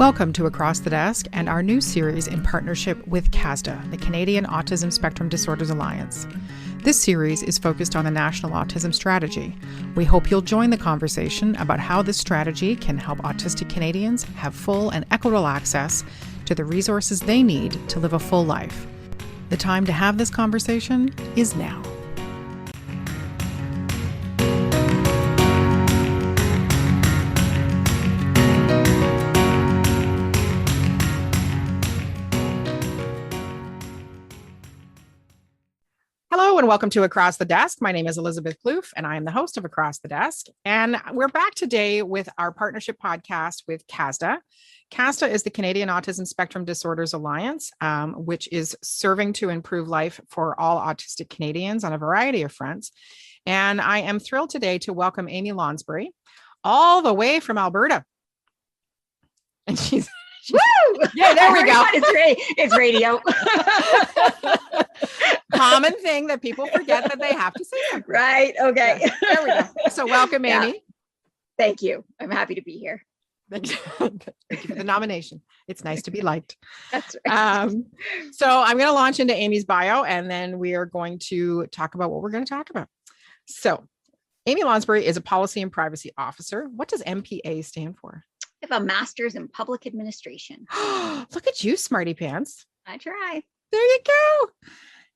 Welcome to Across the Desk and our new series in partnership with CASDA, the Canadian Autism Spectrum Disorders Alliance. This series is focused on the National Autism Strategy. We hope you'll join the conversation about how this strategy can help autistic Canadians have full and equitable access to the resources they need to live a full life. The time to have this conversation is now. Hello and welcome to Across the Desk. My name is Elizabeth Kloof and I am the host of Across the Desk. And we're back today with our partnership podcast with CASDA. CASDA is the Canadian Autism Spectrum Disorders Alliance, which is serving to improve life for all autistic Canadians on a variety of fronts. And I am thrilled today to welcome Amy Lonsberry, all the way from Alberta. And she's woo! Yeah, there we go. It's radio. Common thing that people forget that they have to say something. Right. Okay. Yes, there we go. So welcome, Amy. Yeah. Thank you. I'm happy to be here. Thank you. Thank you for the nomination. It's nice to be liked. That's right. So I'm going to launch into Amy's bio, and then we are going to talk about what we're going to talk about. So Amy Lonsberry is a policy and privacy officer. What does MPA stand for? I have a master's in public administration. Look at you, smarty pants. I try. There you go.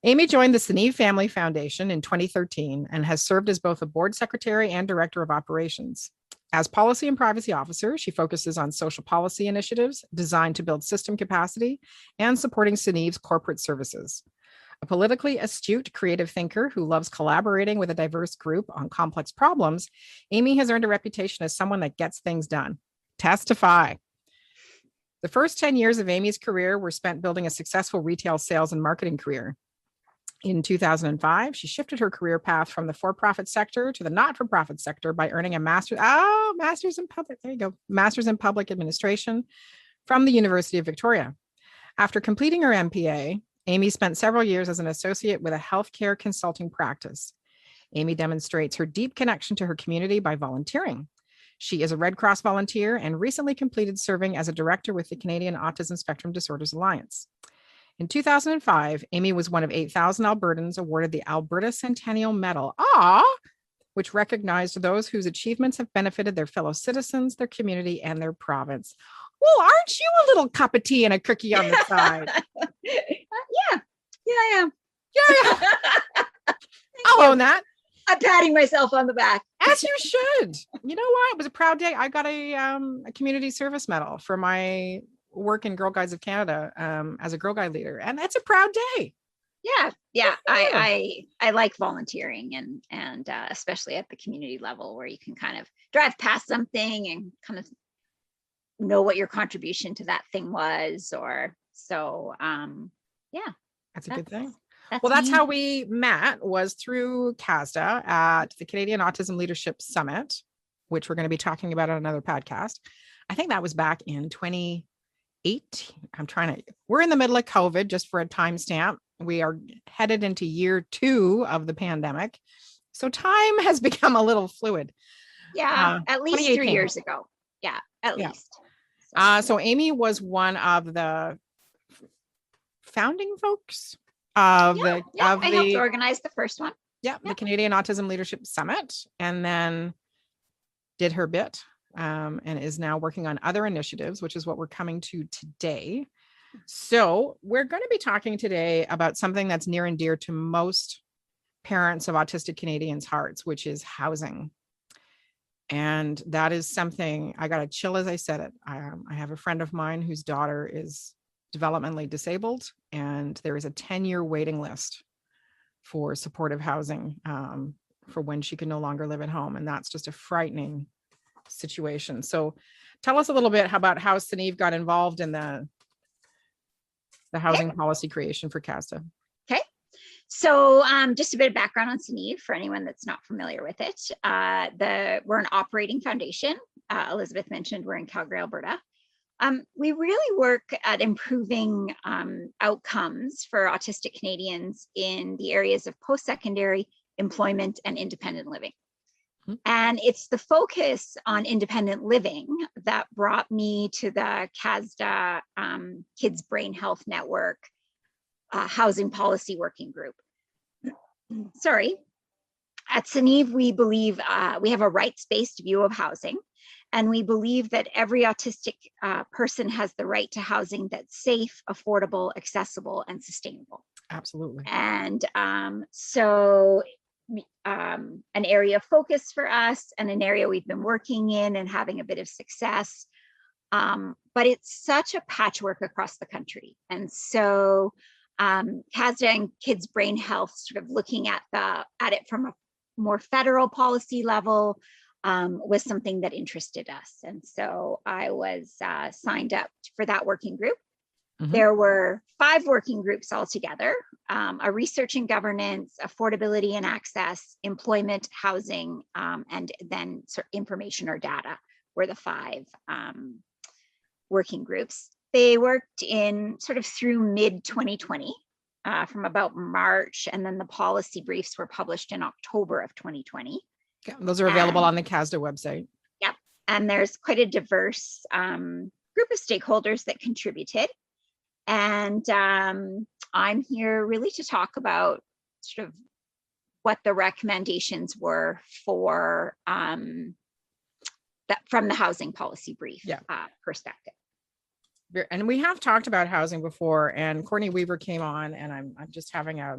Amy joined the Seneve Family Foundation in 2013 and has served as both a board secretary and director of operations. As policy and privacy officer, she focuses on social policy initiatives designed to build system capacity and supporting Seneve's corporate services. A politically astute, creative thinker who loves collaborating with a diverse group on complex problems, Amy has earned a reputation as someone that gets things done. Testify. The first 10 years of Amy's career were spent building a successful retail sales and marketing career. In 2005, she shifted her career path from the for-profit sector to the not-for-profit sector by earning a master's in public administration from the University of Victoria. After completing her MPA, Amy spent several years as an associate with a healthcare consulting practice. Amy demonstrates her deep connection to her community by volunteering. She is a Red Cross volunteer and recently completed serving as a director with the Canadian Autism Spectrum Disorders Alliance. In 2005, Amy was one of 8,000 Albertans awarded the Alberta Centennial Medal, which recognized those whose achievements have benefited their fellow citizens, their community, and their province. Well, aren't you a little cup of tea and a cookie on the side? Yeah, I am. Yeah. I'll own that. I'm patting myself on the back. As you should. You know what? It was a proud day. I got a community service medal for my work in Girl Guides of Canada as a Girl Guide leader, and that's a proud day. Yeah. I like volunteering and especially at the community level where you can kind of drive past something and kind of know what your contribution to that thing was, or so. That's a good thing. That's how we met, was through CASDA at the Canadian Autism Leadership Summit, which we're going to be talking about on another podcast. I think that was back in 2018. We're in the middle of COVID, just for a timestamp. We are headed into year 2 of the pandemic. So time has become a little fluid. Yeah, at least 3 years ago. Yeah, at least. So Amy was one of the founding folks of I helped organize the first one. The Canadian Autism Leadership Summit, and then did her bit and is now working on other initiatives, which is what we're coming to today. So we're going to be talking today about something that's near and dear to most parents of autistic Canadians' hearts, which is housing. And that is something I got a chill as I said it. I have a friend of mine whose daughter is developmentally disabled, and there is a 10-year waiting list for supportive housing for when she can no longer live at home. And that's just a frightening situation. So tell us a little bit about how Seneve got involved in the housing policy creation for CASDA. Okay. So just a bit of background on Seneve for anyone that's not familiar with it. We're an operating foundation. Elizabeth mentioned we're in Calgary, Alberta. We really work at improving outcomes for autistic Canadians in the areas of post-secondary, employment, and independent living. And it's the focus on independent living that brought me to the CASDA Kids Brain Health Network Housing Policy Working Group. Sorry. At CNEV, we believe we have a rights-based view of housing, and we believe that every autistic person has the right to housing that's safe, affordable, accessible, and sustainable. Absolutely. And so an area of focus for us and an area we've been working in and having a bit of success. But it's such a patchwork across the country. And so CASDA and Kids Brain Health sort of looking at it from a more federal policy level was something that interested us. And so I was signed up for that working group. There were 5 working groups altogether, a research and governance, affordability and access, employment, housing, and then information or data were the 5 working groups. They worked in sort of through mid 2020, from about March, and then the policy briefs were published in October of 2020. Yeah, those are available on the CASDA website. Yep, and there's quite a diverse group of stakeholders that contributed. And I'm here really to talk about sort of what the recommendations were for that from the housing policy brief perspective. And we have talked about housing before, and Courtney Weaver came on, and I'm just having a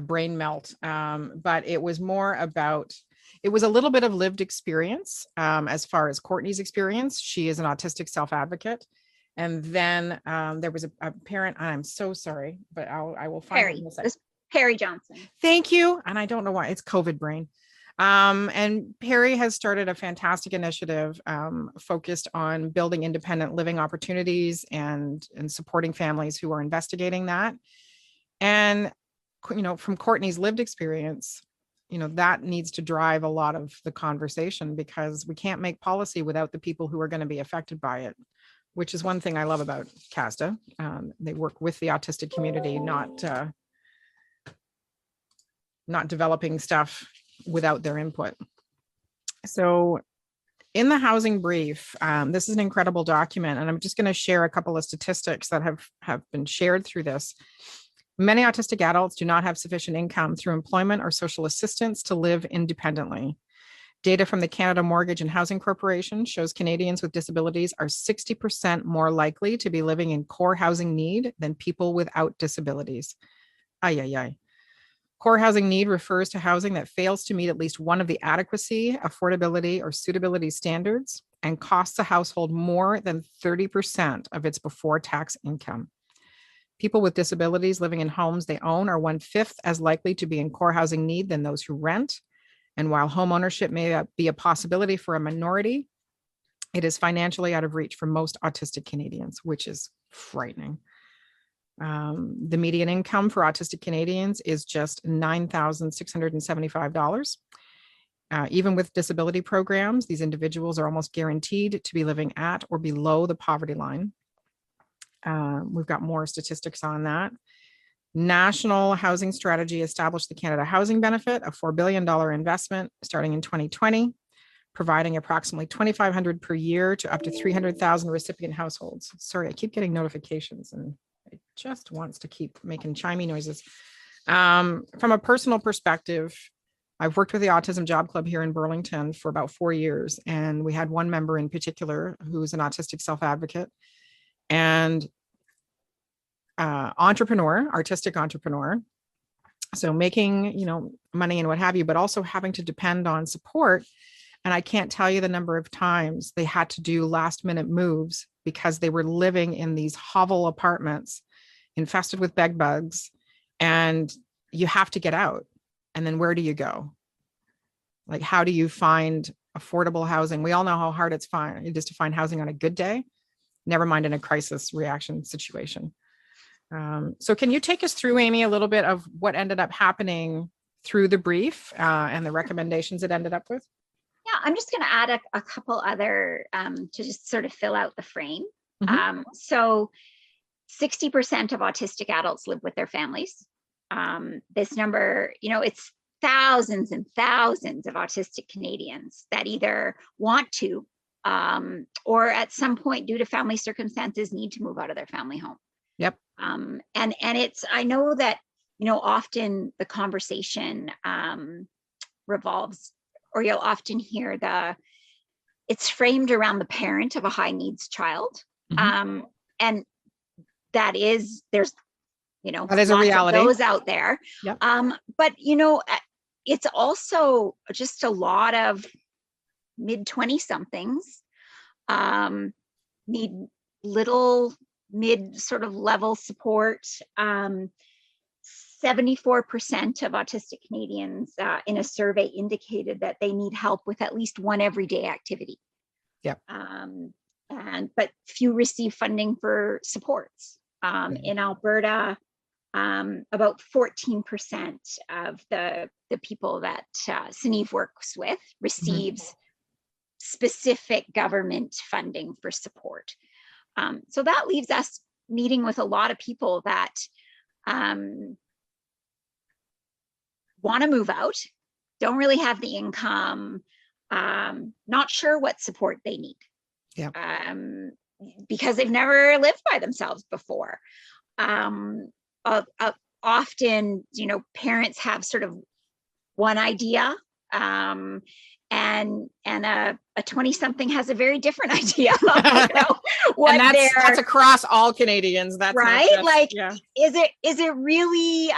brain melt. But it was more about, it was a little bit of lived experience as far as Courtney's experience. She is an autistic self-advocate. And then there was a parent, I'm so sorry, but I will find Perry. It was Perry Johnson. Thank you. And I don't know why, it's COVID brain. And Perry has started a fantastic initiative focused on building independent living opportunities and supporting families who are investigating that. And, you know, from Courtney's lived experience, you know, that needs to drive a lot of the conversation, because we can't make policy without the people who are going to be affected by it, which is one thing I love about CASDA. They work with the autistic community, not developing stuff without their input. So in the housing brief, this is an incredible document, and I'm just going to share a couple of statistics that have been shared through this. Many autistic adults do not have sufficient income through employment or social assistance to live independently. Data from the Canada Mortgage and Housing Corporation shows Canadians with disabilities are 60% more likely to be living in core housing need than people without disabilities. Ay, ay, ay. Core housing need refers to housing that fails to meet at least one of the adequacy, affordability, or suitability standards and costs a household more than 30% of its before-tax income. People with disabilities living in homes they own are 1/5 as likely to be in core housing need than those who rent. And while home ownership may be a possibility for a minority, it is financially out of reach for most autistic Canadians, which is frightening. The median income for autistic Canadians is just $9,675. Even with disability programs, these individuals are almost guaranteed to be living at or below the poverty line. We've got more statistics on that. National Housing Strategy established the Canada Housing Benefit, a $4 billion investment starting in 2020, providing approximately $2,500 per year to up to 300,000 recipient households. Sorry, I keep getting notifications and it just wants to keep making chimey noises. From a personal perspective, I've worked with the Autism Job Club here in Burlington for about 4 years, and we had one member in particular who's an autistic self-advocate and artistic entrepreneur. So making, you know, money and what have you, but also having to depend on support. And I can't tell you the number of times they had to do last minute moves because they were living in these hovel apartments infested with bed bugs, and you have to get out. And then where do you go? Like, how do you find affordable housing? We all know how hard it is to find housing on a good day, never mind in a crisis reaction situation. So can you take us through, Amy, a little bit of what ended up happening through the brief and the recommendations it ended up with? Yeah, I'm just going to add a couple other to just sort of fill out the frame. So 60% of autistic adults live with their families. This number, you know, it's thousands and thousands of autistic Canadians that either want to or at some point due to family circumstances need to move out of their family home. Yep. And it's, I know that, often the conversation revolves, or you'll often hear it's framed around the parent of a high needs child. Mm-hmm. And there's, that is a lots reality. of those out there. Yep. But, it's also just a lot of mid-20 somethings need little mid sort of level support. 74% of autistic Canadians in a survey indicated that they need help with at least one everyday activity. Yep. But few receive funding for supports. In Alberta, about 14% of the people that CNEV works with receives specific government funding for support. So that leaves us meeting with a lot of people that want to move out, don't really have the income, not sure what support they need. Yeah. Because they've never lived by themselves before. Often, parents have sort of one idea, and a 20-something has a very different idea. What and that's across all Canadians. That's right. Yeah. Is it really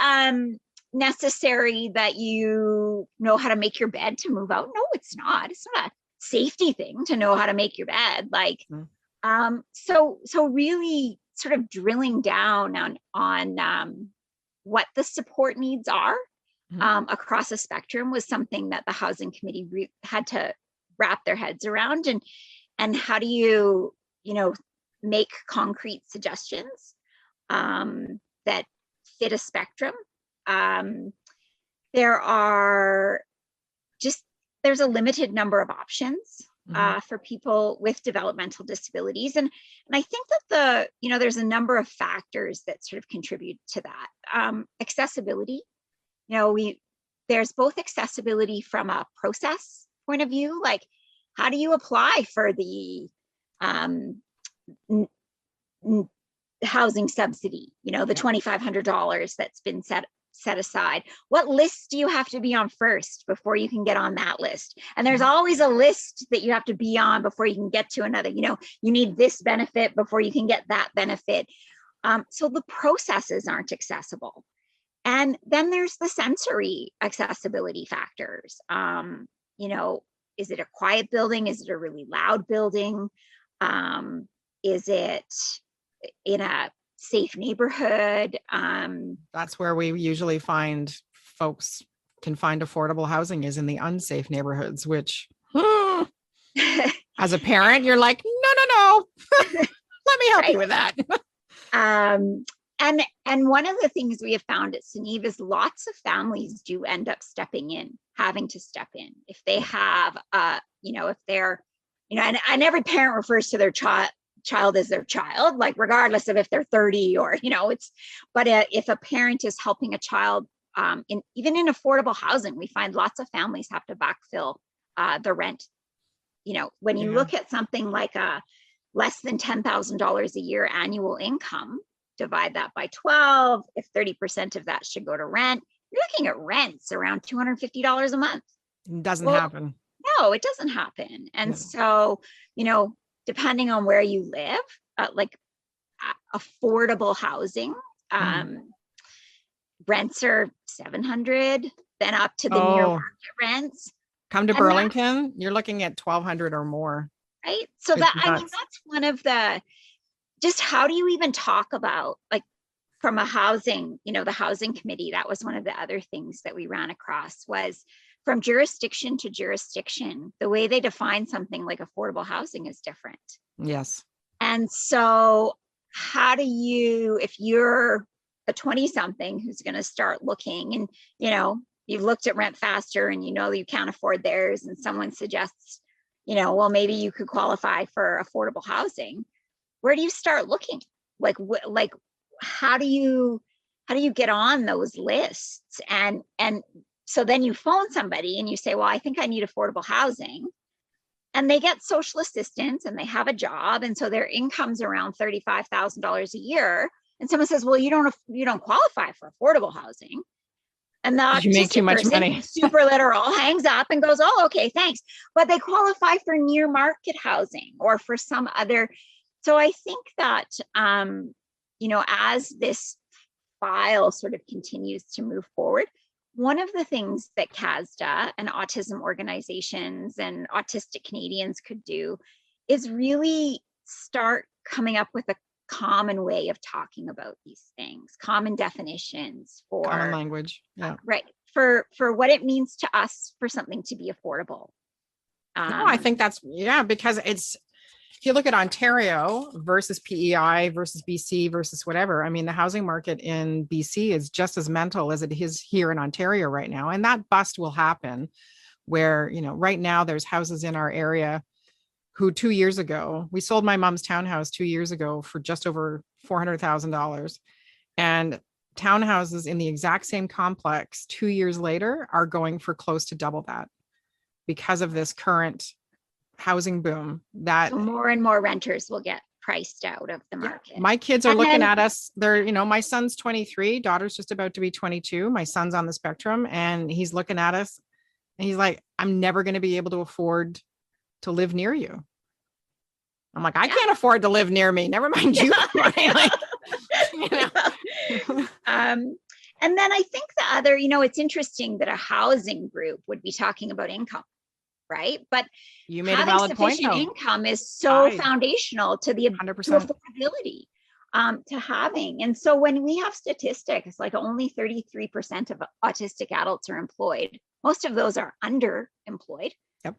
necessary that you know how to make your bed to move out? No, it's not. It's not a safety thing to know how to make your bed. So really sort of drilling down on what the support needs are across a spectrum was something that the housing committee had to wrap their heads around, and how do you make concrete suggestions that fit a spectrum. There's a limited number of options for people with developmental disabilities. And I think that there's a number of factors that sort of contribute to that. Accessibility, there's both accessibility from a process point of view, like how do you apply for the housing subsidy, the $2,500 that's been set aside. What list do you have to be on first before you can get on that list? And there's always a list that you have to be on before you can get to another. You need this benefit before you can get that benefit. So the processes aren't accessible. And then there's the sensory accessibility factors. Is it a quiet building? Is it a really loud building? Is it in a safe neighborhood? That's where we usually find folks can find affordable housing is in the unsafe neighborhoods, which as a parent, you're like, no. Let me help you with that. And one of the things we have found at CNEV is lots of families do end up having to step in if they have, if they're, and every parent refers to their child as their child, like regardless of if they're 30 or, if a parent is helping a child, even in affordable housing, we find lots of families have to backfill the rent. When you look at something like a less than $10,000 a year annual income, divide that by 12, if 30% of that should go to rent, you're looking at rents around $250 a month. It doesn't happen. No, it doesn't happen. And so, depending on where you live, like affordable housing, rents are $700, then up to the near market rents. Come to Burlington, you're looking at $1,200 or more. Right. So that's one of just how do you even talk about, like, from a housing, the housing committee, that was one of the other things that we ran across was from jurisdiction to jurisdiction, the way they define something like affordable housing is different. Yes. And so how do you, if you're a 20-something who's going to start looking and, you've looked at Rent Faster and you can't afford theirs and someone suggests, well, maybe you could qualify for affordable housing. Where do you start looking? Like how do you get on those lists? And so then you phone somebody and you say, well, I think I need affordable housing. And they get social assistance and they have a job. And so their income's around $35,000 a year. And someone says, well, you don't qualify for affordable housing. And the You make too autistic much person, money. super literal, hangs up and goes, oh, okay, thanks. But they qualify for near market housing or for some other. So I think that, as this file sort of continues to move forward, one of the things that CASDA and autism organizations and autistic Canadians could do is really start coming up with a common way of talking about these things, common definitions for Common language. Yeah. Right. For what it means to us for something to be affordable. No, I think that's, because if you look at Ontario versus PEI versus BC versus whatever, I mean, the housing market in BC is just as mental as it is here in Ontario right now. And that bust will happen where, right now there's houses in our area who 2 years ago, we sold my mom's townhouse 2 years ago for just over $400,000. And townhouses in the exact same complex 2 years later are going for close to double that because of this current housing boom that so more and more renters will get priced out of the market. My kids are looking at us. They're, my son's 23, daughter's just about to be 22. My son's on the spectrum and he's looking at us and he's like, I'm never going to be able to afford to live near you. I'm like, I can't afford to live near me. Never mind you. And then I think the other, it's interesting that a housing group would be talking about income, right? But you made a valid point. Sufficient income is so foundational to the 100%. To affordability, to having. And so when we have statistics, like only 33% of autistic adults are employed, most of those are underemployed. Yep.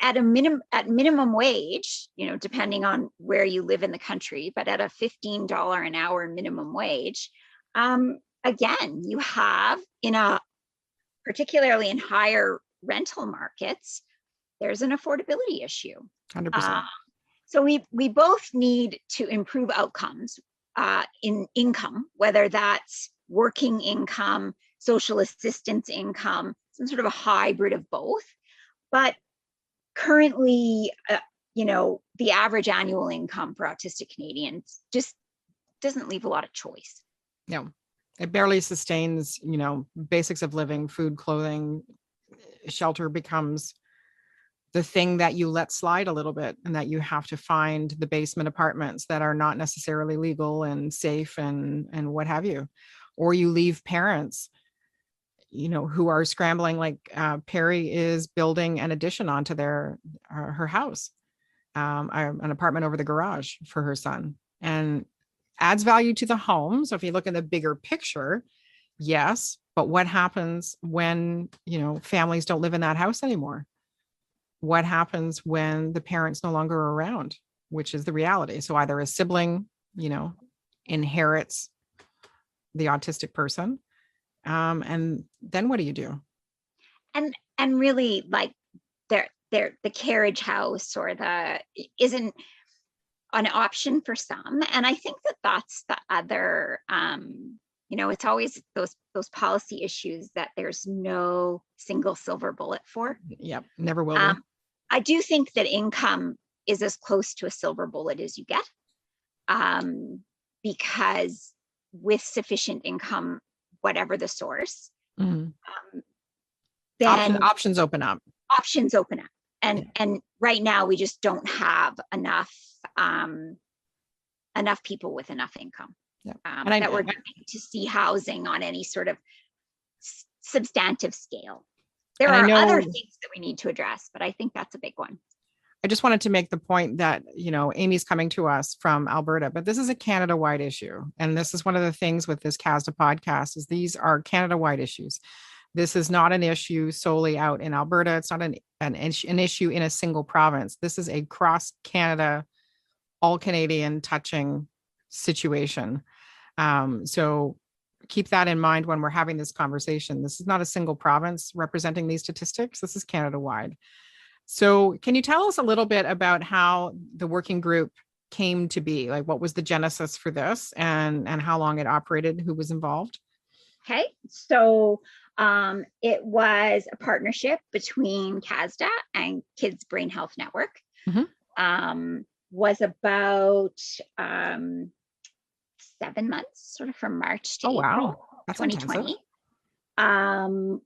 At minimum wage, depending on where you live in the country, but at a $15 an hour minimum wage, again, you have particularly in higher rental markets, there's an affordability issue. 100%. So we both need to improve outcomes in income, whether that's working income, social assistance income, some sort of a hybrid of both. But currently, the average annual income for autistic Canadians just doesn't leave a lot of choice. No, it barely sustains, basics of living, food, clothing, shelter becomes the thing that you let slide a little bit, and that you have to find the basement apartments that are not necessarily legal and safe and what have you, or you leave parents, who are scrambling, like Perry is building an addition onto her house, an apartment over the garage for her son, and adds value to the home. So if you look at the bigger picture, yes, but what happens when, families don't live in that house anymore? What happens when the parents no longer are around, which is the reality? So either a sibling, inherits the autistic person, and then what do you do? And really, like, the carriage house isn't an option for some. And I think that's the other, it's always those policy issues that there's no single silver bullet for. Yep, never will be. I do think that income is as close to a silver bullet as you get, because with sufficient income, whatever the source, then options open up. And right now we just don't have enough people with enough income, that we're going to see housing on any sort of substantive scale. There are other things that we need to address, but I think that's a big one. I just wanted to make the point that, Amy's coming to us from Alberta, but this is a Canada-wide issue. And this is one of the things with this CASDA podcast is these are Canada-wide issues. This is not an issue solely out in Alberta. It's not an issue in a single province. This is a cross Canada, all Canadian touching situation. So keep that in mind when we're having this conversation. This is not a single province representing these statistics. This is Canada-wide. So can you tell us a little bit about how the working group came to be? Like, what was the genesis for this and how long it operated, who was involved? Okay, so it was a partnership between CASDA and Kids Brain Health Network. Was about 7 months, sort of from March to April That's 2020.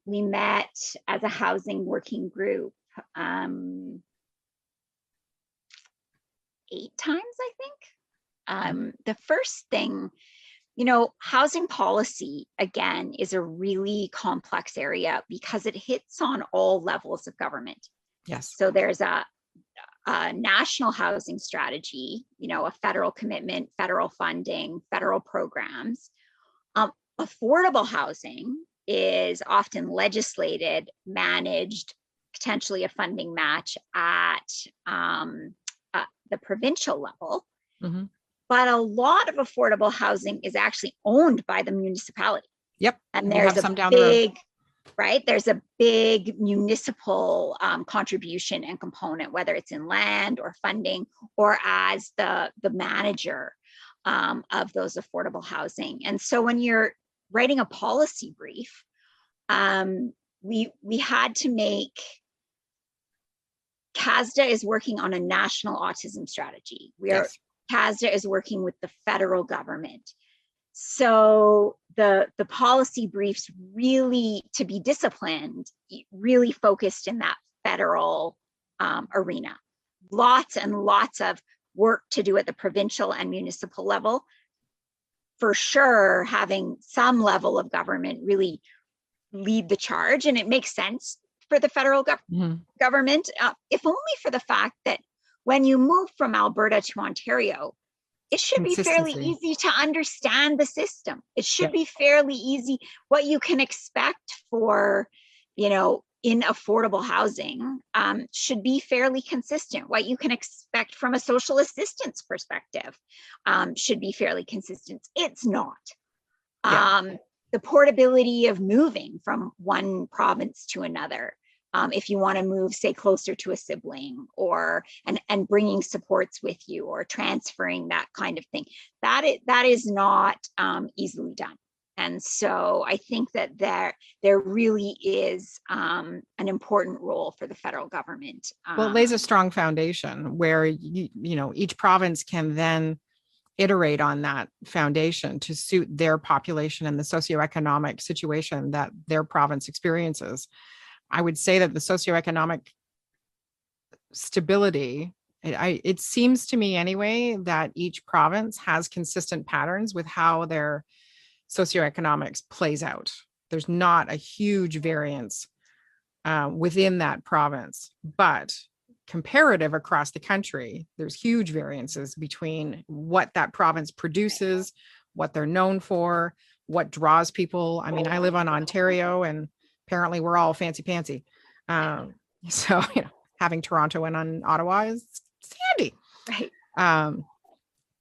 We met as a housing working group 8 times, I think. The first thing, housing policy, again, is a really complex area because it hits on all levels of government. Yes. So there's a national housing strategy, a federal commitment, federal funding, federal programs. Affordable housing is often legislated, managed, potentially a funding match at the provincial level. But a lot of affordable housing is actually owned by the municipality. Yep. And there's a big, right? There's a big municipal contribution and component, whether it's in land or funding or as the manager of those affordable housing. And so when you're writing a policy brief, we had to make, CASDA is working on a national autism strategy. CASDA is working with the federal government. So the policy briefs really, to be disciplined, really focused in that federal arena. Lots and lots of work to do at the provincial and municipal level. For sure, having some level of government really lead the charge, and it makes sense for the federal government, if only for the fact that when you move from Alberta to Ontario, it should be fairly easy to understand the system. It should be fairly easy. What you can expect for, in affordable housing should be fairly consistent. What you can expect from a social assistance perspective should be fairly consistent. It's not. The portability of moving from one province to another, if you want to move, say, closer to a sibling, or and bringing supports with you, or transferring, that kind of thing, that is not easily done. And so I think that there really is an important role for the federal government. Well, it lays a strong foundation where each province can then iterate on that foundation to suit their population and the socioeconomic situation that their province experiences. I would say that the socioeconomic stability, it seems to me anyway, that each province has consistent patterns with how their socioeconomics plays out. There's not a huge variance within that province, but comparative across the country, there's huge variances between what that province produces, what they're known for, what draws people. I mean, I live on Ontario, and apparently we're all fancy pantsy. So, having Toronto and on Ottawa is handy. Right.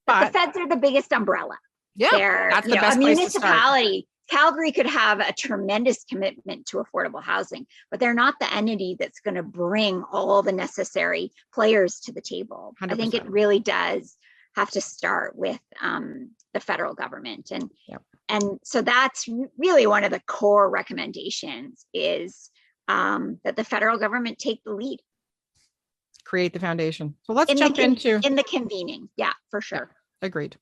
But the feds are the biggest umbrella. Yeah, that's the best a place to start. municipality. Calgary could have a tremendous commitment to affordable housing, but they're not the entity that's going to bring all the necessary players to the table. 100%. I think it really does have to start with the federal government. And so that's really one of the core recommendations, is that the federal government take the lead. Create the foundation. So let's jump into the convening. Yeah, for sure. Yeah, agreed.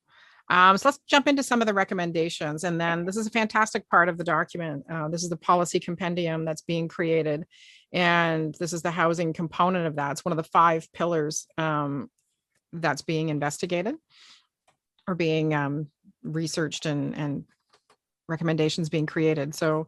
So let's jump into some of the recommendations. And then this is a fantastic part of the document. This is the policy compendium that's being created. And this is the housing component of that. It's one of the 5 pillars that's being investigated or being researched, and recommendations being created. So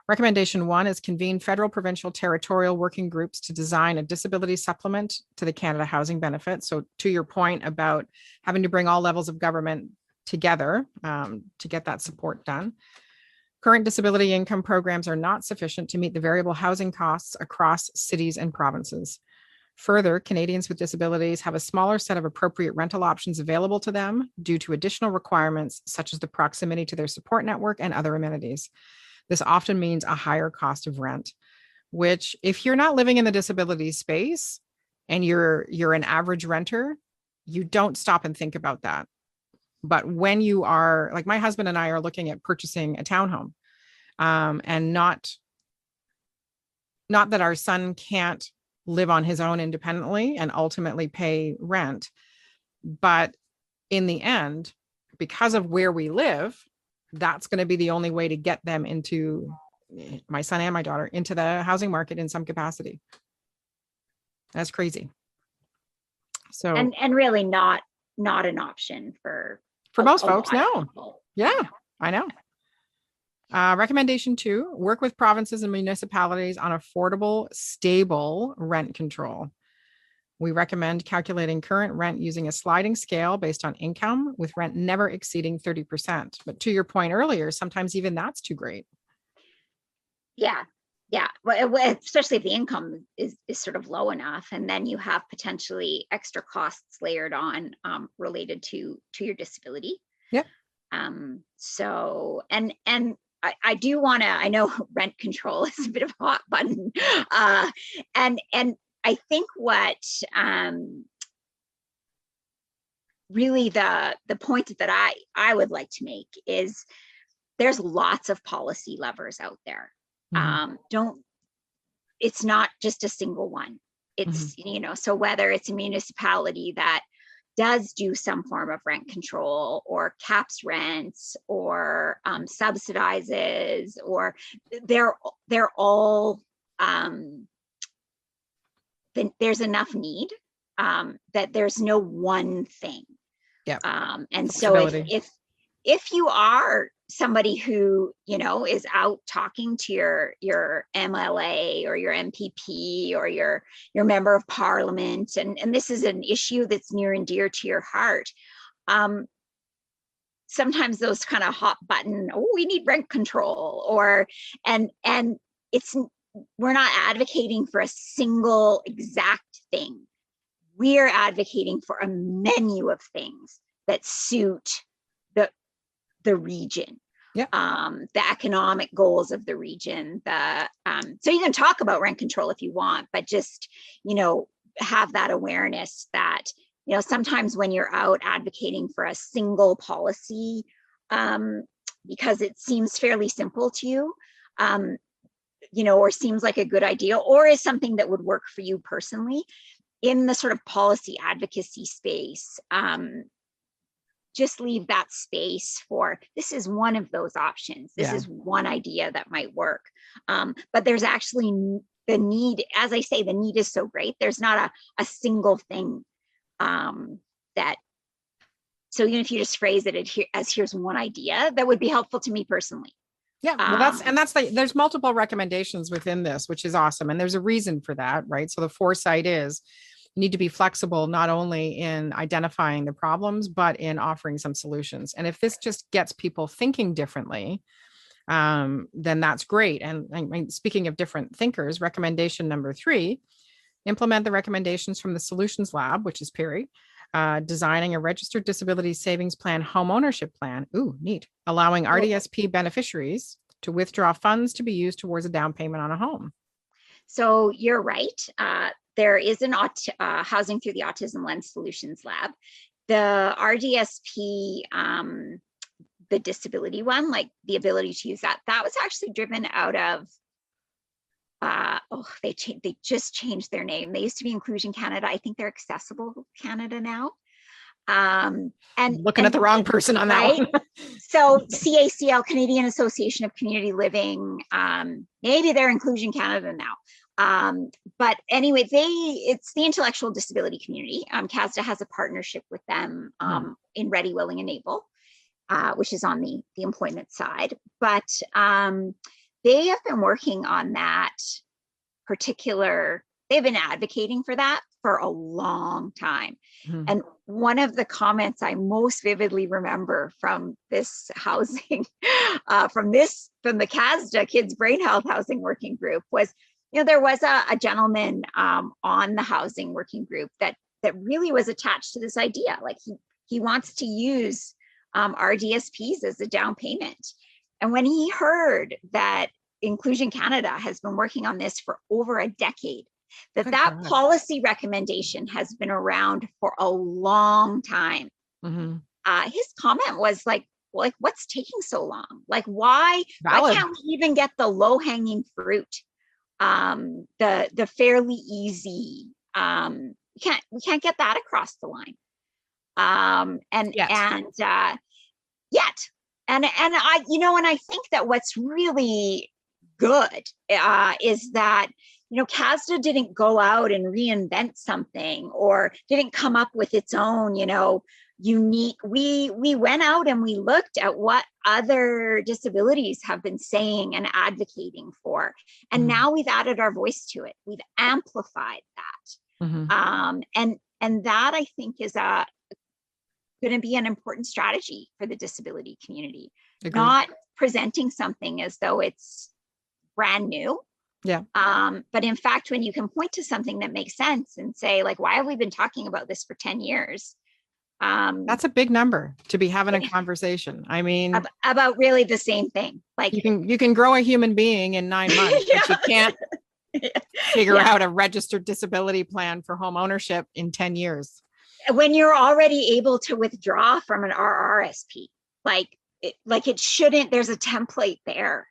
recommendation 1 is convene federal, provincial, territorial working groups to design a disability supplement to the Canada Housing Benefit. So to your point about having to bring all levels of government together to get that support done. Current disability income programs are not sufficient to meet the variable housing costs across cities and provinces. Further, Canadians with disabilities have a smaller set of appropriate rental options available to them due to additional requirements, such as the proximity to their support network and other amenities. This often means a higher cost of rent, which, if you're not living in the disability space and you're an average renter, you don't stop and think about that. But when you are, like my husband and I are looking at purchasing a townhome, and not that our son can't live on his own independently and ultimately pay rent. But in the end, because of where we live, that's going to be the only way to get them into, my son and my daughter, into the housing market in some capacity. That's crazy. So, and really not an option for most folks. No. People. Yeah, I know. Recommendation 2, work with provinces and municipalities on affordable, stable rent control. We recommend calculating current rent using a sliding scale based on income, with rent never exceeding 30%. But to your point earlier, sometimes even that's too great. Yeah. Well, especially if the income is sort of low enough, and then you have potentially extra costs layered on related to your disability. Yeah. So, and I do want to, I know rent control is a bit of a hot button. And I think what really the point that I would like to make is there's lots of policy levers out there. It's not just a single one. It's, so whether it's a municipality that does do some form of rent control or caps rents or subsidizes, or they're all, there's enough need that there's no one thing. Yeah. And so if you are somebody who, is out talking to your MLA or your MPP or your member of parliament, and this is an issue that's near and dear to your heart, sometimes those kind of hot button, we need rent control, and we're not advocating for a single exact thing. We are advocating for a menu of things that suit the region, the economic goals of the region. So you can talk about rent control if you want, but just, have that awareness that, sometimes when you're out advocating for a single policy, because it seems fairly simple to you, or seems like a good idea, or is something that would work for you personally, in the sort of policy advocacy space, just leave that space for, this is one of those options. This is one idea that might work. But there's actually the need, as I say, the need is so great. There's not a single thing so even if you just phrase it as here's one idea, that would be helpful to me personally. Yeah, well, there's multiple recommendations within this, which is awesome. And there's a reason for that, right? So the foresight is, you need to be flexible, not only in identifying the problems, but in offering some solutions. And if this just gets people thinking differently, then that's great. And speaking of different thinkers, recommendation number 3, implement the recommendations from the Solutions Lab, which is Perry, designing a registered disability savings plan home ownership plan. Ooh, neat. Allowing RDSP beneficiaries to withdraw funds to be used towards a down payment on a home. So you're right. There is an Housing Through the Autism Lens Solutions Lab. The RDSP, the disability one, like the ability to use that was actually driven out of, they just changed their name. They used to be Inclusion Canada. I think they're Accessible Canada now. And looking at the wrong person on that one. So CACL, Canadian Association of Community Living, maybe they're Inclusion Canada now. But anyway, it's the intellectual disability community. CASDA has a partnership with them in Ready, Willing, and Able, which is on the employment side. But they have been working on that they've been advocating for that for a long time. And one of the comments I most vividly remember from this housing, from the CASDA Kids Brain Health Housing Working Group was, there was a gentleman on the housing working group that really was attached to this idea. Like he wants to use RDSPs as a down payment. And when he heard that Inclusion Canada has been working on this for over a decade, that policy recommendation has been around for a long time. His comment was like, like, what's taking so long? Like, why Valid. can't we even get the low hanging fruit? The fairly easy, we can't get that across the line. Yet. And I, and I think that what's really good is that, CASDA didn't go out and reinvent something or didn't come up with its own, unique. We went out and we looked at what other disabilities have been saying and advocating for. And now we've added our voice to it. We've amplified that. And that, I think, is going to be an important strategy for the disability community. Agreed. Not presenting something as though it's brand new. Yeah. But in fact, when you can point to something that makes sense and say, like, why have we been talking about this for 10 years? That's a big number to be having a conversation. I mean, about really the same thing. Like, you can grow a human being in 9 months, but you can't figure out a registered disability plan for home ownership in 10 years. When you're already able to withdraw from an RRSP, it shouldn't, there's a template there.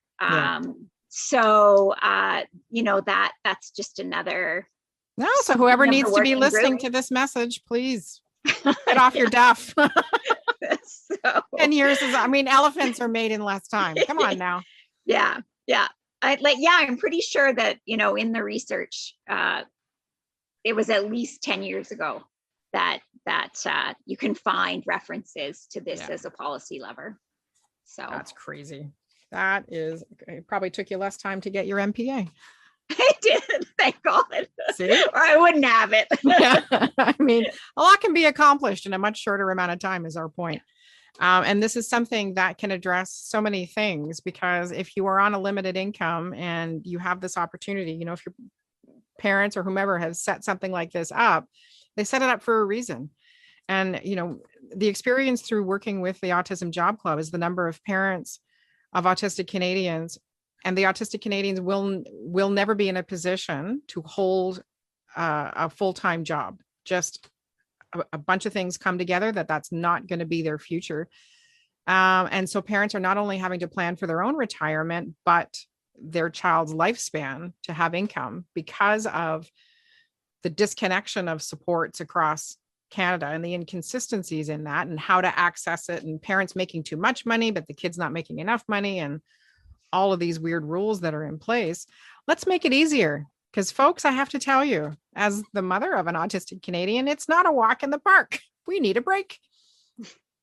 So, that's just another. No, so whoever needs to be listening to this message, please get off your duff. 10 years is, elephants are made in less time. Come on now. Yeah. I'm pretty sure that, in the research, it was at least 10 years ago that you can find references to this as a policy lever. So that's crazy. That is, it probably took you less time to get your MPA. It did, thank God. See? Or I wouldn't have it. Yeah. A lot can be accomplished in a much shorter amount of time is our point. And this is something that can address so many things, because if you are on a limited income and you have this opportunity, if your parents or whomever has set something like this up, they set it up for a reason. And, the experience through working with the Autism Job Club is the number of parents of autistic Canadians, and the autistic Canadians will never be in a position to hold a full-time job. Just a bunch of things come together that's not going to be their future. And so parents are not only having to plan for their own retirement, but their child's lifespan to have income because of the disconnection of supports across Canada and the inconsistencies in that and how to access it, and parents making too much money, but the kid's not making enough money, and all of these weird rules that are in place. Let's make it easier. Because folks, I have to tell you, as the mother of an autistic Canadian, it's not a walk in the park. We need a break.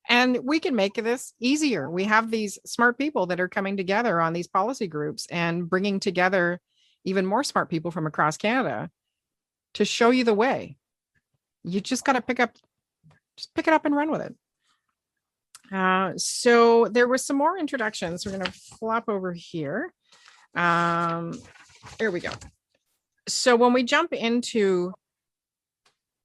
And we can make this easier. We have these smart people that are coming together on these policy groups and bringing together even more smart people from across Canada to show you the way. You just got to pick it up and run with it. So there were some more introductions. We're going to flop over here. There we go. So when we jump into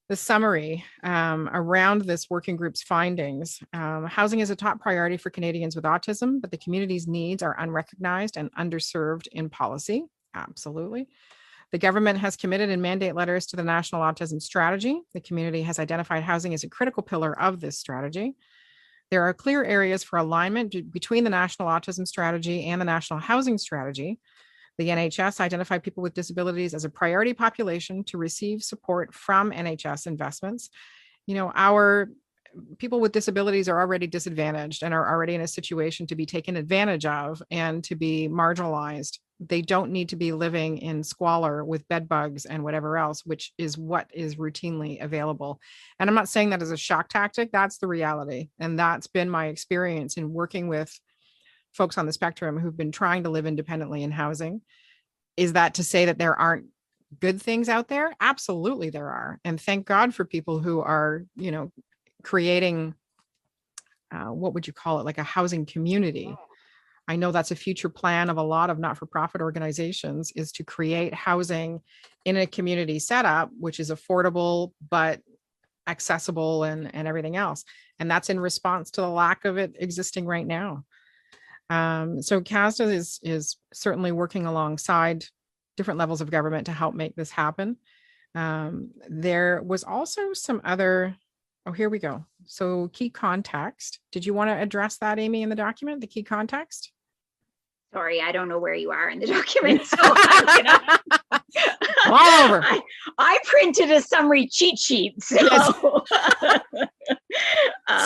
the summary around this working group's findings, housing is a top priority for Canadians with autism, but the community's needs are unrecognized and underserved in policy. Absolutely. The government has committed in mandate letters to the National Autism Strategy. The community has identified housing as a critical pillar of this strategy. There are clear areas for alignment between the National Autism Strategy and the National Housing Strategy. The NHS identified people with disabilities as a priority population to receive support from NHS investments. Our people with disabilities are already disadvantaged and are already in a situation to be taken advantage of and to be marginalized. They don't need to be living in squalor with bed bugs and whatever else, which is what is routinely available. And I'm not saying that as a shock tactic. That's the reality. And that's been my experience in working with folks on the spectrum who've been trying to live independently in housing. Is that to say that there aren't good things out there? Absolutely there are. And thank God for people who are, creating, what would you call it? Like a housing community. I know that's a future plan of a lot of not-for-profit organizations, is to create housing in a community setup, which is affordable, but accessible and everything else. And that's in response to the lack of it existing right now. So CASDA is certainly working alongside different levels of government to help make this happen. There was also some other, here we go. So key context. Did you want to address that, Amy, in the document, the key context? Sorry, I don't know where you are in the document. So I'm gonna, all over. I printed a summary cheat sheet. So, Yes.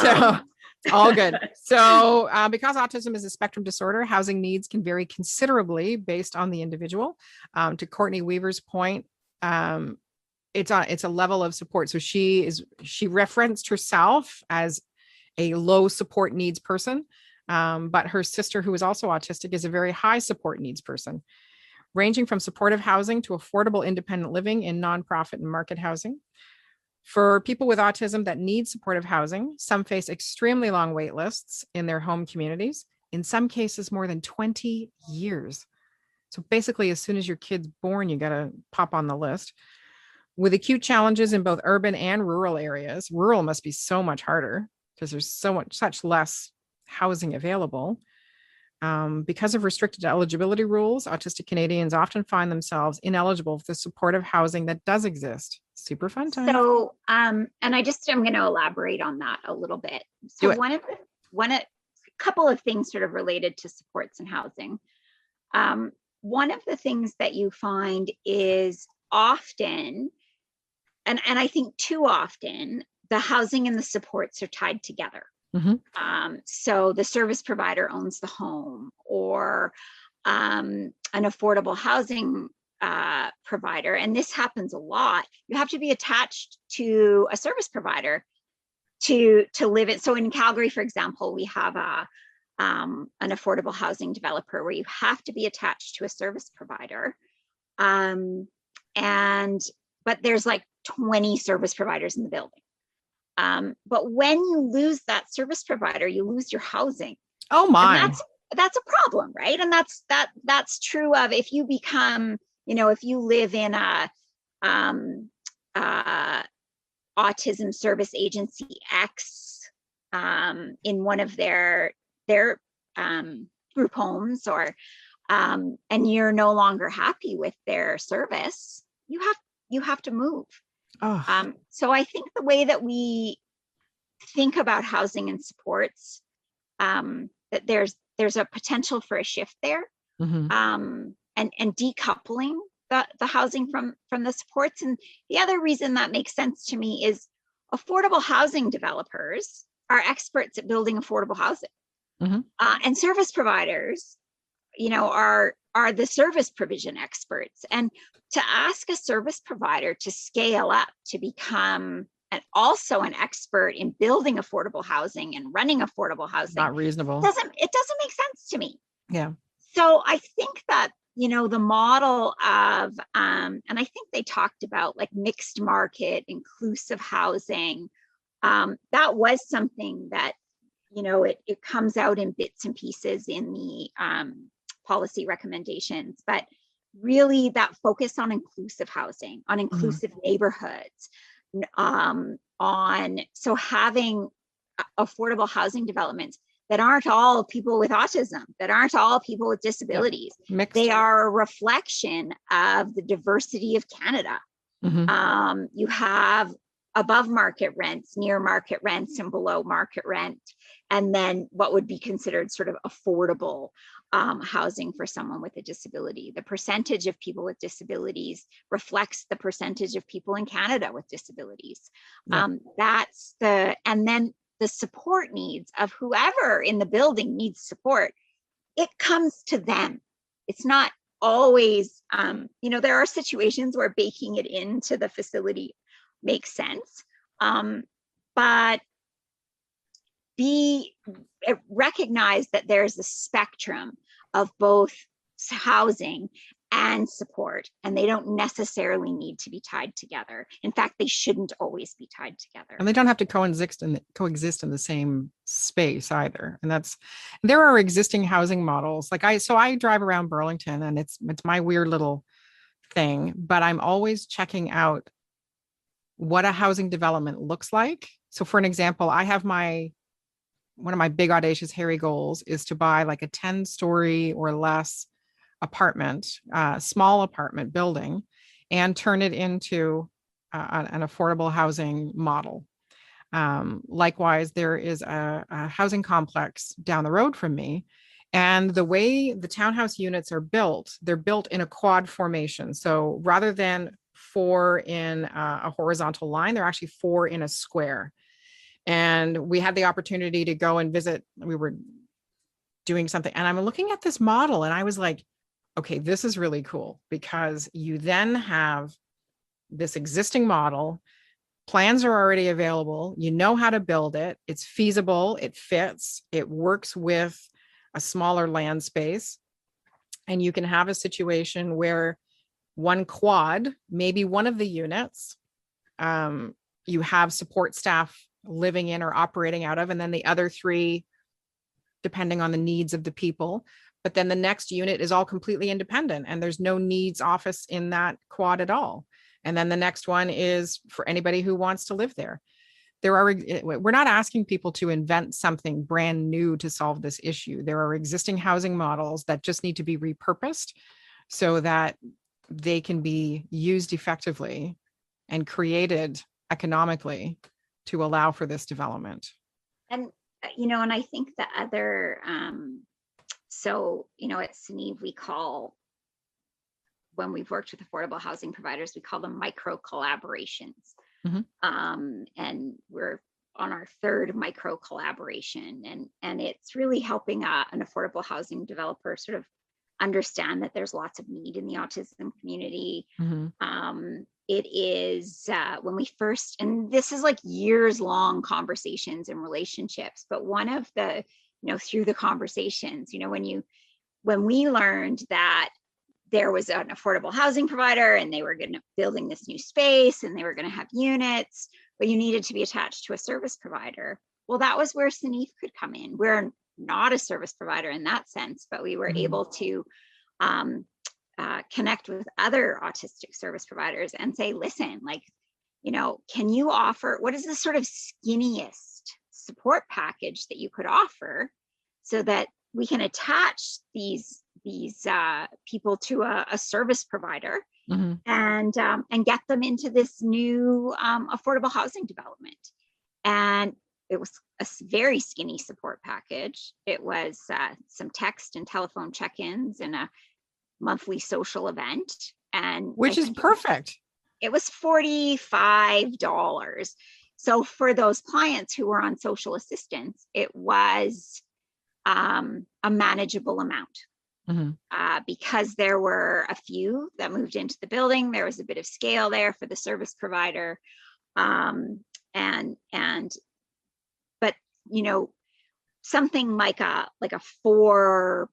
So all good. So because autism is a spectrum disorder, housing needs can vary considerably based on the individual. To Courtney Weaver's point, it's a level of support. So she referenced herself as a low support needs person. But her sister, who is also autistic, is a very high support needs person, ranging from supportive housing to affordable independent living in nonprofit and market housing. For people with autism that need supportive housing, some face extremely long wait lists in their home communities, in some cases more than 20 years. So basically, as soon as your kid's born, you got to pop on the list. With acute challenges in both urban and rural areas, rural must be so much harder because there's such less housing available. Because of restricted eligibility rules, autistic Canadians often find themselves ineligible for the supportive housing that does exist. Super fun time. So, and I'm going to elaborate on that a little bit. So a couple of things sort of related to supports and housing. One of the things that you find is often, and I think too often, the housing and the supports are tied together. Mm-hmm. So the service provider owns the home, or an affordable housing provider, and this happens a lot. You have to be attached to a service provider to live it. So in Calgary, for example, we have an affordable housing developer where you have to be attached to a service provider, but there's like 20 service providers in the building. But when you lose that service provider, you lose your housing. Oh my! And that's a problem, right? And that's true of if you become, if you live in a autism service agency X in one of their group homes, or and you're no longer happy with their service, you have to move. Oh. So I think the way that we think about housing and supports, that there's a potential for a shift there, mm-hmm. And decoupling the housing from the supports. And the other reason that makes sense to me is affordable housing developers are experts at building affordable housing, mm-hmm. And service providers, are the service provision experts. And to ask a service provider to scale up to become also an expert in building affordable housing and running affordable housing, not reasonable. It doesn't make sense to me. Yeah. So I think that, the model of, and I think they talked about like mixed market, inclusive housing. That was something that, it comes out in bits and pieces in the policy recommendations, but really that focus on inclusive housing, on inclusive mm-hmm. neighborhoods, so having affordable housing developments that aren't all people with autism, that aren't all people with disabilities. Yep. They are a reflection of the diversity of Canada. Mm-hmm. You have above market rents, near market rents, and below market rent, and then what would be considered sort of affordable housing for someone with a disability. The percentage of people with disabilities reflects the percentage of people in Canada with disabilities. Yeah. And then the support needs of whoever in the building needs support, it comes to them. It's not always, there are situations where baking it into the facility makes sense, but recognize that there's a spectrum of both housing and support, and they don't necessarily need to be tied together. In fact, they shouldn't always be tied together. And they don't have to coexist in the same space either. And there are existing housing models. I drive around Burlington, and it's my weird little thing, but I'm always checking out what a housing development looks like. So for an example, I have one of my big audacious hairy goals is to buy like a 10-story or less apartment, small apartment building, and turn it into an affordable housing model. Likewise, there is a housing complex down the road from me. And the way the townhouse units are built, they're built in a quad formation. So rather than four in a horizontal line, they're actually four in a square. And we had the opportunity to go and visit. We were doing something, and I'm looking at this model, and I was like, okay, this is really cool, because you then have this existing model. Plans are already available. You know how to build it. It's feasible. It fits. It works with a smaller land space. And you can have a situation where one quad, maybe one of the units, you have support staff living in or operating out of, and then the other three, depending on the needs of the people. But then the next unit is all completely independent, and there's no needs office in that quad at all. And then the next one is for anybody who wants to live there. We're not asking people to invent something brand new to solve this issue. There are existing housing models that just need to be repurposed so that they can be used effectively and created economically to allow for this development. And, and I think the other, so, at SNEV, we call, when we've worked with affordable housing providers, we call them micro collaborations. And we're on our third micro collaboration, and it's really helping an affordable housing developer sort of understand that there's lots of need in the autism community. It is when we first, and this is like years long conversations and relationships, but one of the, through the conversations, when we learned that there was an affordable housing provider and they were building this new space and they were going to have units, but you needed to be attached to a service provider. Well, that was where SNEF could come in. We're not a service provider in that sense, but we were able to connect with other autistic service providers and say, listen, can you offer, what is the sort of skinniest support package that you could offer so that we can attach these people to a service provider and get them into this new affordable housing development. And it was a very skinny support package. It was some text and telephone check-ins and a monthly social event, and which is perfect. It was $45. So for those clients who were on social assistance, it was a manageable amount. Because there were a few that moved into the building, there was a bit of scale there for the service provider, but something like a 4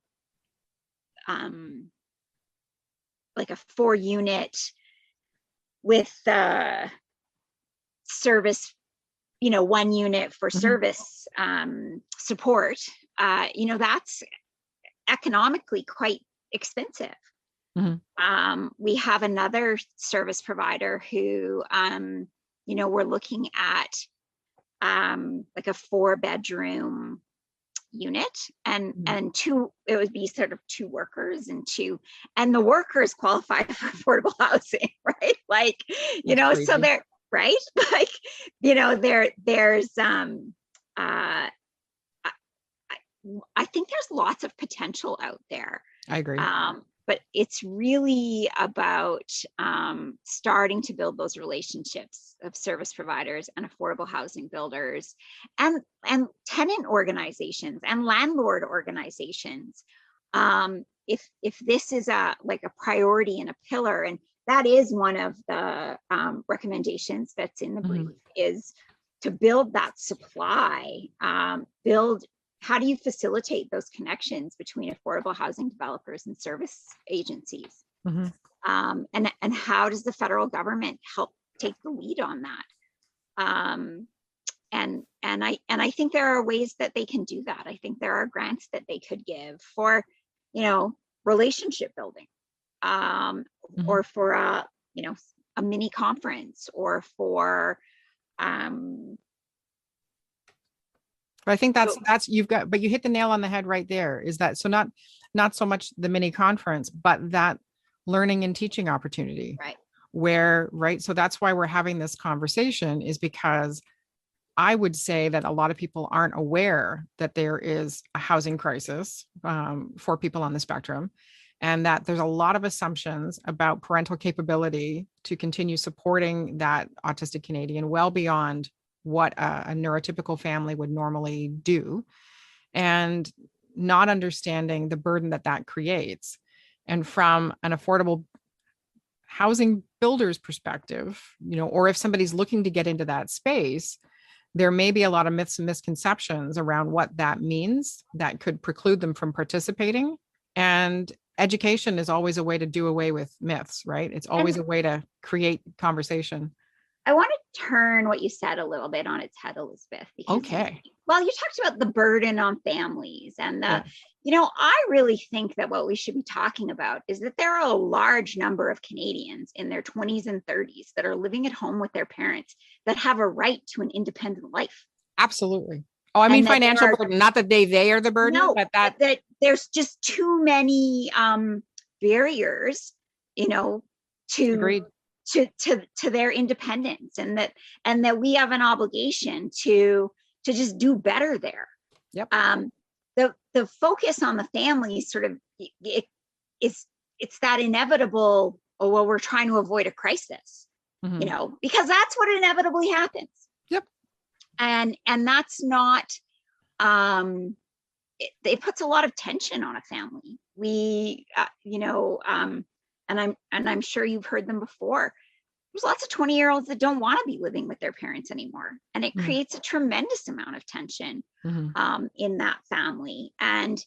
unit with service, 1 unit for service support, that's economically quite expensive. We have another service provider who, we're looking at like a 4-bedroom unit, and two, it would be sort of 2 workers and the workers qualify for affordable housing, right? So they're right, there's I think there's lots of potential out there. I agree. But it's really about starting to build those relationships of service providers and affordable housing builders and tenant organizations and landlord organizations. If this is a priority and a pillar, and that is one of the recommendations that's in the brief, is to build that supply, how do you facilitate those connections between affordable housing developers and service agencies? And how does the federal government help take the lead on that? And I think there are ways that they can do that. I think there are grants that they could give for, relationship building, or for a mini conference, or for I think that's you've got, but you hit the nail on the head right there, is that, so not so much the mini conference, but that learning and teaching opportunity, right? Right. So that's why we're having this conversation, is because I would say that a lot of people aren't aware that there is a housing crisis for people on the spectrum, and that there's a lot of assumptions about parental capability to continue supporting that autistic Canadian well beyond what a neurotypical family would normally do, and not understanding the burden that that creates. And from an affordable housing builder's perspective, or if somebody's looking to get into that space, there may be a lot of myths and misconceptions around what that means that could preclude them from participating. And education is always a way to do away with myths, right? It's always a way to create conversation. I want to turn what you said a little bit on its head, Elizabeth, because Okay. well, you talked about the burden on families and I really think that what we should be talking about is that there are a large number of Canadians in their 20s and 30s that are living at home with their parents that have a right to an independent life. Absolutely. Oh, I mean, financial burden, not that they are the burden, no, but that there's just too many barriers, to agreed. to their independence, and that we have an obligation to just do better there. Yep. The focus on the family sort of it's that inevitable, oh well, we're trying to avoid a crisis, because that's what inevitably happens. Yep. And that's not it puts a lot of tension on a family. We and I'm sure you've heard them before. There's lots of 20-year-olds that don't want to be living with their parents anymore. And it creates a tremendous amount of tension in that family. And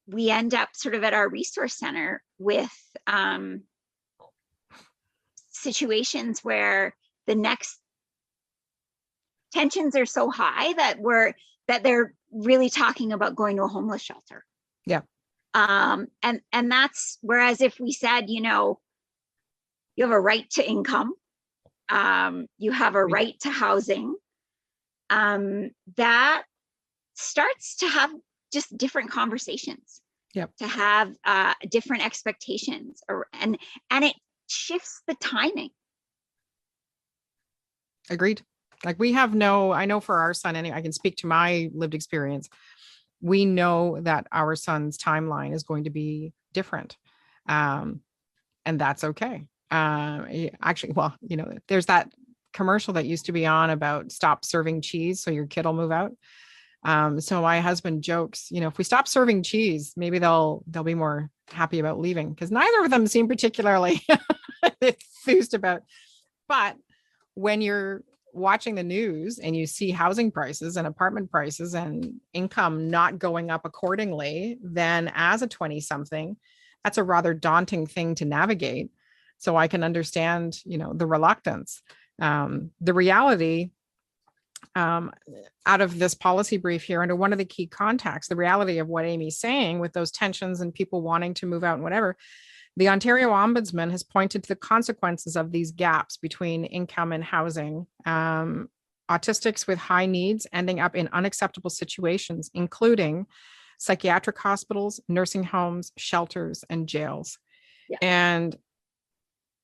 we end up sort of at our resource center with situations where the next tensions are so high that they're really talking about going to a homeless shelter. Yeah. And that's, whereas if we said, you have a right to income, you have a right to housing, that starts to have just different conversations. Yep. To have different expectations, and it shifts the timing. Agreed. Like I know for our son, anyway, I can speak to my lived experience. We know that our son's timeline is going to be different. And that's okay. Actually, well, there's that commercial that used to be on about stop serving cheese so your kid will move out. So my husband jokes, if we stop serving cheese, maybe they'll be more happy about leaving, because neither of them seem particularly enthused about. But when you're watching the news and you see housing prices and apartment prices and income not going up accordingly, then as a 20-something, that's a rather daunting thing to navigate. So I can understand, the reluctance. The reality out of this policy brief here, under one of the key contacts, the reality of what Amy's saying with those tensions and people wanting to move out and whatever, the Ontario Ombudsman has pointed to the consequences of these gaps between income and housing. Autistics with high needs ending up in unacceptable situations, including psychiatric hospitals, nursing homes, shelters, and jails. Yeah. And,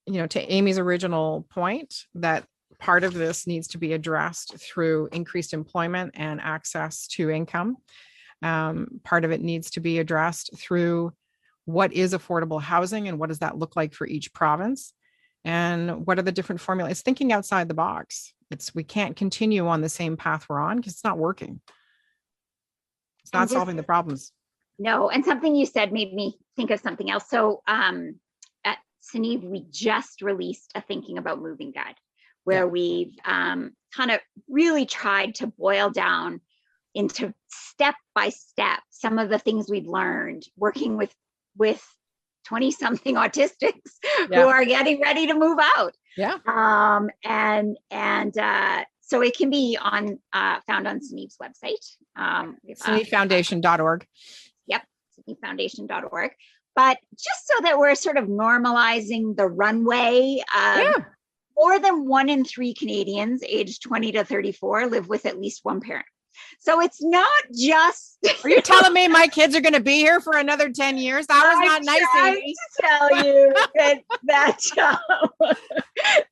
to Amy's original point, that part of this needs to be addressed through increased employment and access to income. Part of it needs to be addressed through what is affordable housing and what does that look like for each province, and what are the different formulas. It's thinking outside the box. We can't continue on the same path we're on because it's not working. It's not solving the problems. No, and something you said made me think of something else. So at Sneed, we just released a Thinking About Moving guide, where we've kind of really tried to boil down into step by step some of the things we've learned working with 20-something autistics who are getting ready to move out. Yeah. So it can be found on SNEEF's website. SNEEFfoundation.org. Yep, SNEEFfoundation.org. But just so that we're sort of normalizing the runway, more than 1 in 3 Canadians aged 20 to 34 live with at least one parent. So it's not just. Are you telling me my kids are going to be here for another 10 years? That was not nice, Amy. To tell you that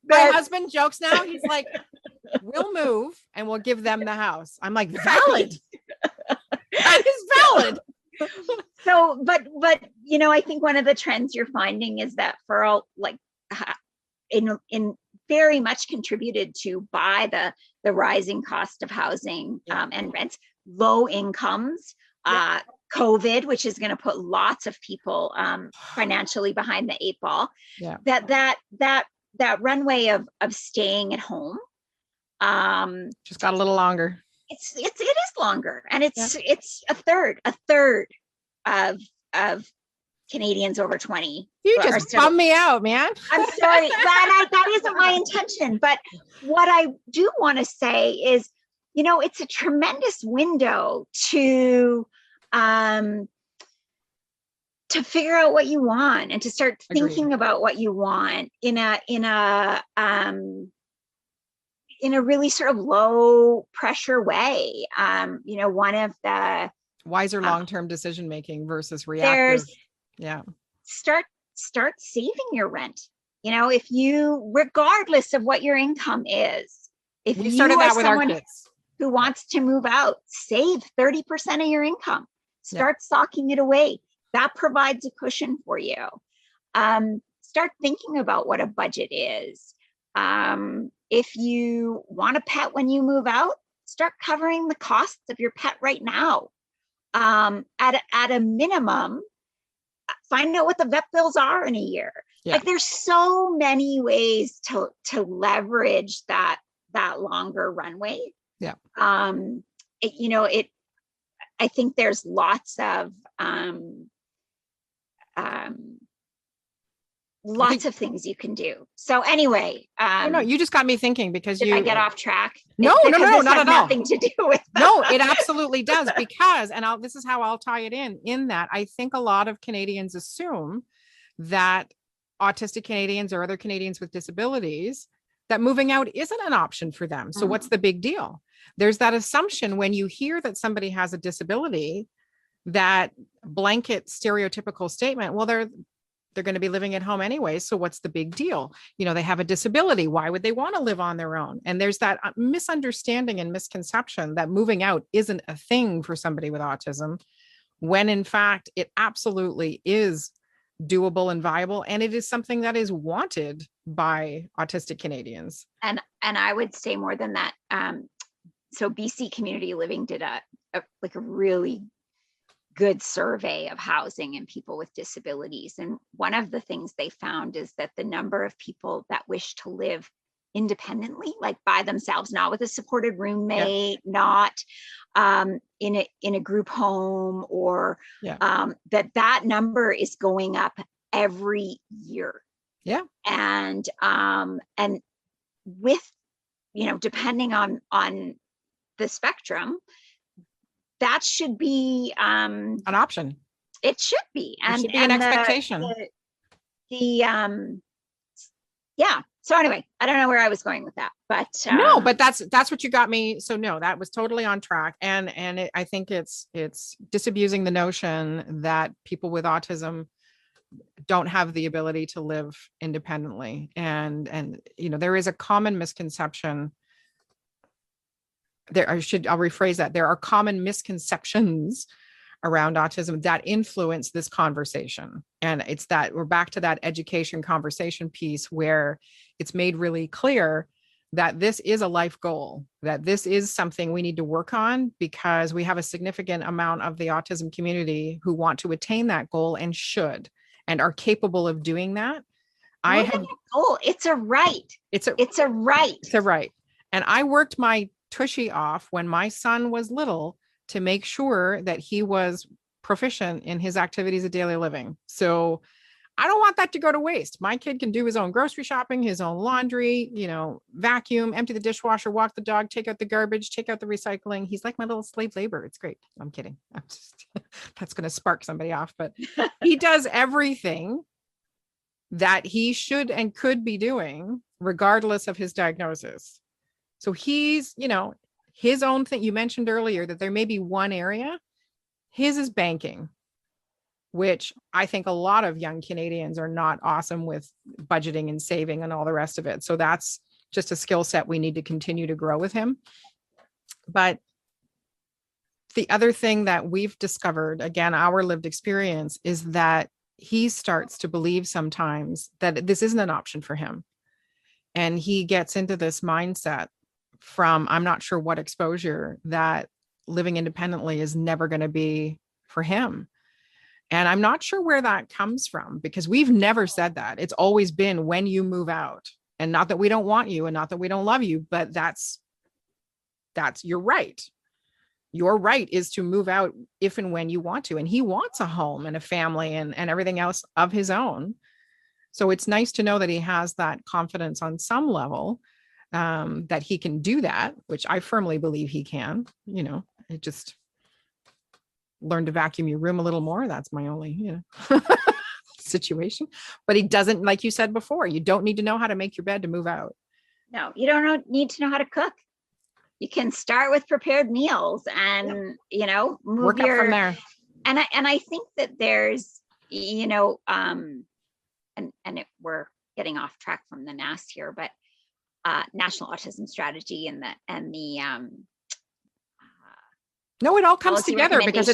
my husband jokes now. He's like, we'll move and we'll give them the house. I'm like, valid. That is valid. So, but I think one of the trends you're finding is that for all, like, in very much contributed to by the rising cost of housing and rents, low incomes, COVID, which is going to put lots of people financially behind the 8 ball. Yeah. That runway of staying at home just got a little longer. It is longer, and it's a third of Canadians over 20. You just bummed me out, man. I'm sorry. That isn't my intention. But what I do want to say is, it's a tremendous window to figure out what you want and to start thinking about what you want in a really sort of low pressure way. One of the wiser long-term decision making versus reactive. Start saving your rent. If you, regardless of what your income is, if we started that with our kids who wants to move out, save 30% of your income. Start socking it away. That provides a cushion for you. Start thinking about what a budget is. If you want a pet when you move out, start covering the costs of your pet right now. At a minimum, find out what the vet bills are in a year. Like, there's so many ways to leverage that longer runway. I think there's lots of of things you can do. So anyway, no, you just got me thinking, because I get off track? No, not at all. Nothing to do with that. No, it absolutely does, because, and this is how I'll tie it in that I think a lot of Canadians assume that autistic Canadians or other Canadians with disabilities, that moving out isn't an option for them. So what's the big deal? There's that assumption when you hear that somebody has a disability, that blanket stereotypical statement, well, they're going to be living at home anyway. So what's the big deal? They have a disability. Why would they want to live on their own? And there's that misunderstanding and misconception that moving out isn't a thing for somebody with autism, when in fact, it absolutely is doable and viable. And it is something that is wanted by autistic Canadians. And I would say more than that. So BC Community Living did a really good survey of housing and people with disabilities. And one of the things they found is that the number of people that wish to live independently, like by themselves, not with a supported roommate, not in a group home, or that number is going up every year. And with, depending on the spectrum, that should be an option. It should be. And it should be an expectation. So anyway, I don't know where I was going with that, but no, but that's what you got me. So no, that was totally on track. And I think it's disabusing the notion that people with autism don't have the ability to live independently. And there is a common misconception. I'll rephrase that. There are common misconceptions around autism that influence this conversation. And it's that we're back to that education conversation piece, where it's made really clear that this is a life goal, that this is something we need to work on, because we have a significant amount of the autism community who want to attain that goal and should, and are capable of doing that. It's a right. It's a right. And I worked my tushy off when my son was little to make sure that he was proficient in his activities of daily living. So I don't want that to go to waste. My kid can do his own grocery shopping, his own laundry, vacuum, empty the dishwasher, walk the dog, take out the garbage, take out the recycling. He's like my little slave labor. It's great. I'm kidding. That's going to spark somebody off, but he does everything that he should and could be doing regardless of his diagnosis. So he's his own thing. You mentioned earlier that there may be one area. His is banking, which I think a lot of young Canadians are not awesome with budgeting and saving and all the rest of it. So that's just a skill set we need to continue to grow with him. But the other thing that we've discovered, again, our lived experience, is that he starts to believe sometimes that this isn't an option for him. And he gets into this mindset from, I'm not sure what exposure, that living independently is never going to be for him. And I'm not sure where that comes from, because we've never said that. It's always been when you move out. And not that we don't want you and not that we don't love you, but that's your right. Your right is to move out if and when you want to. And he wants a home and a family and everything else of his own. So it's nice to know that he has that confidence on some level, that he can do that, which I firmly believe he can. It just learn to vacuum your room a little more. That's my only, situation. But he doesn't, like you said before, you don't need to know how to make your bed to move out. No, you don't need to know how to cook. You can start with prepared meals and, move Work up from there. And I think that there's, we're getting off track from the NAS here, but National Autism Strategy and the no, it all comes together because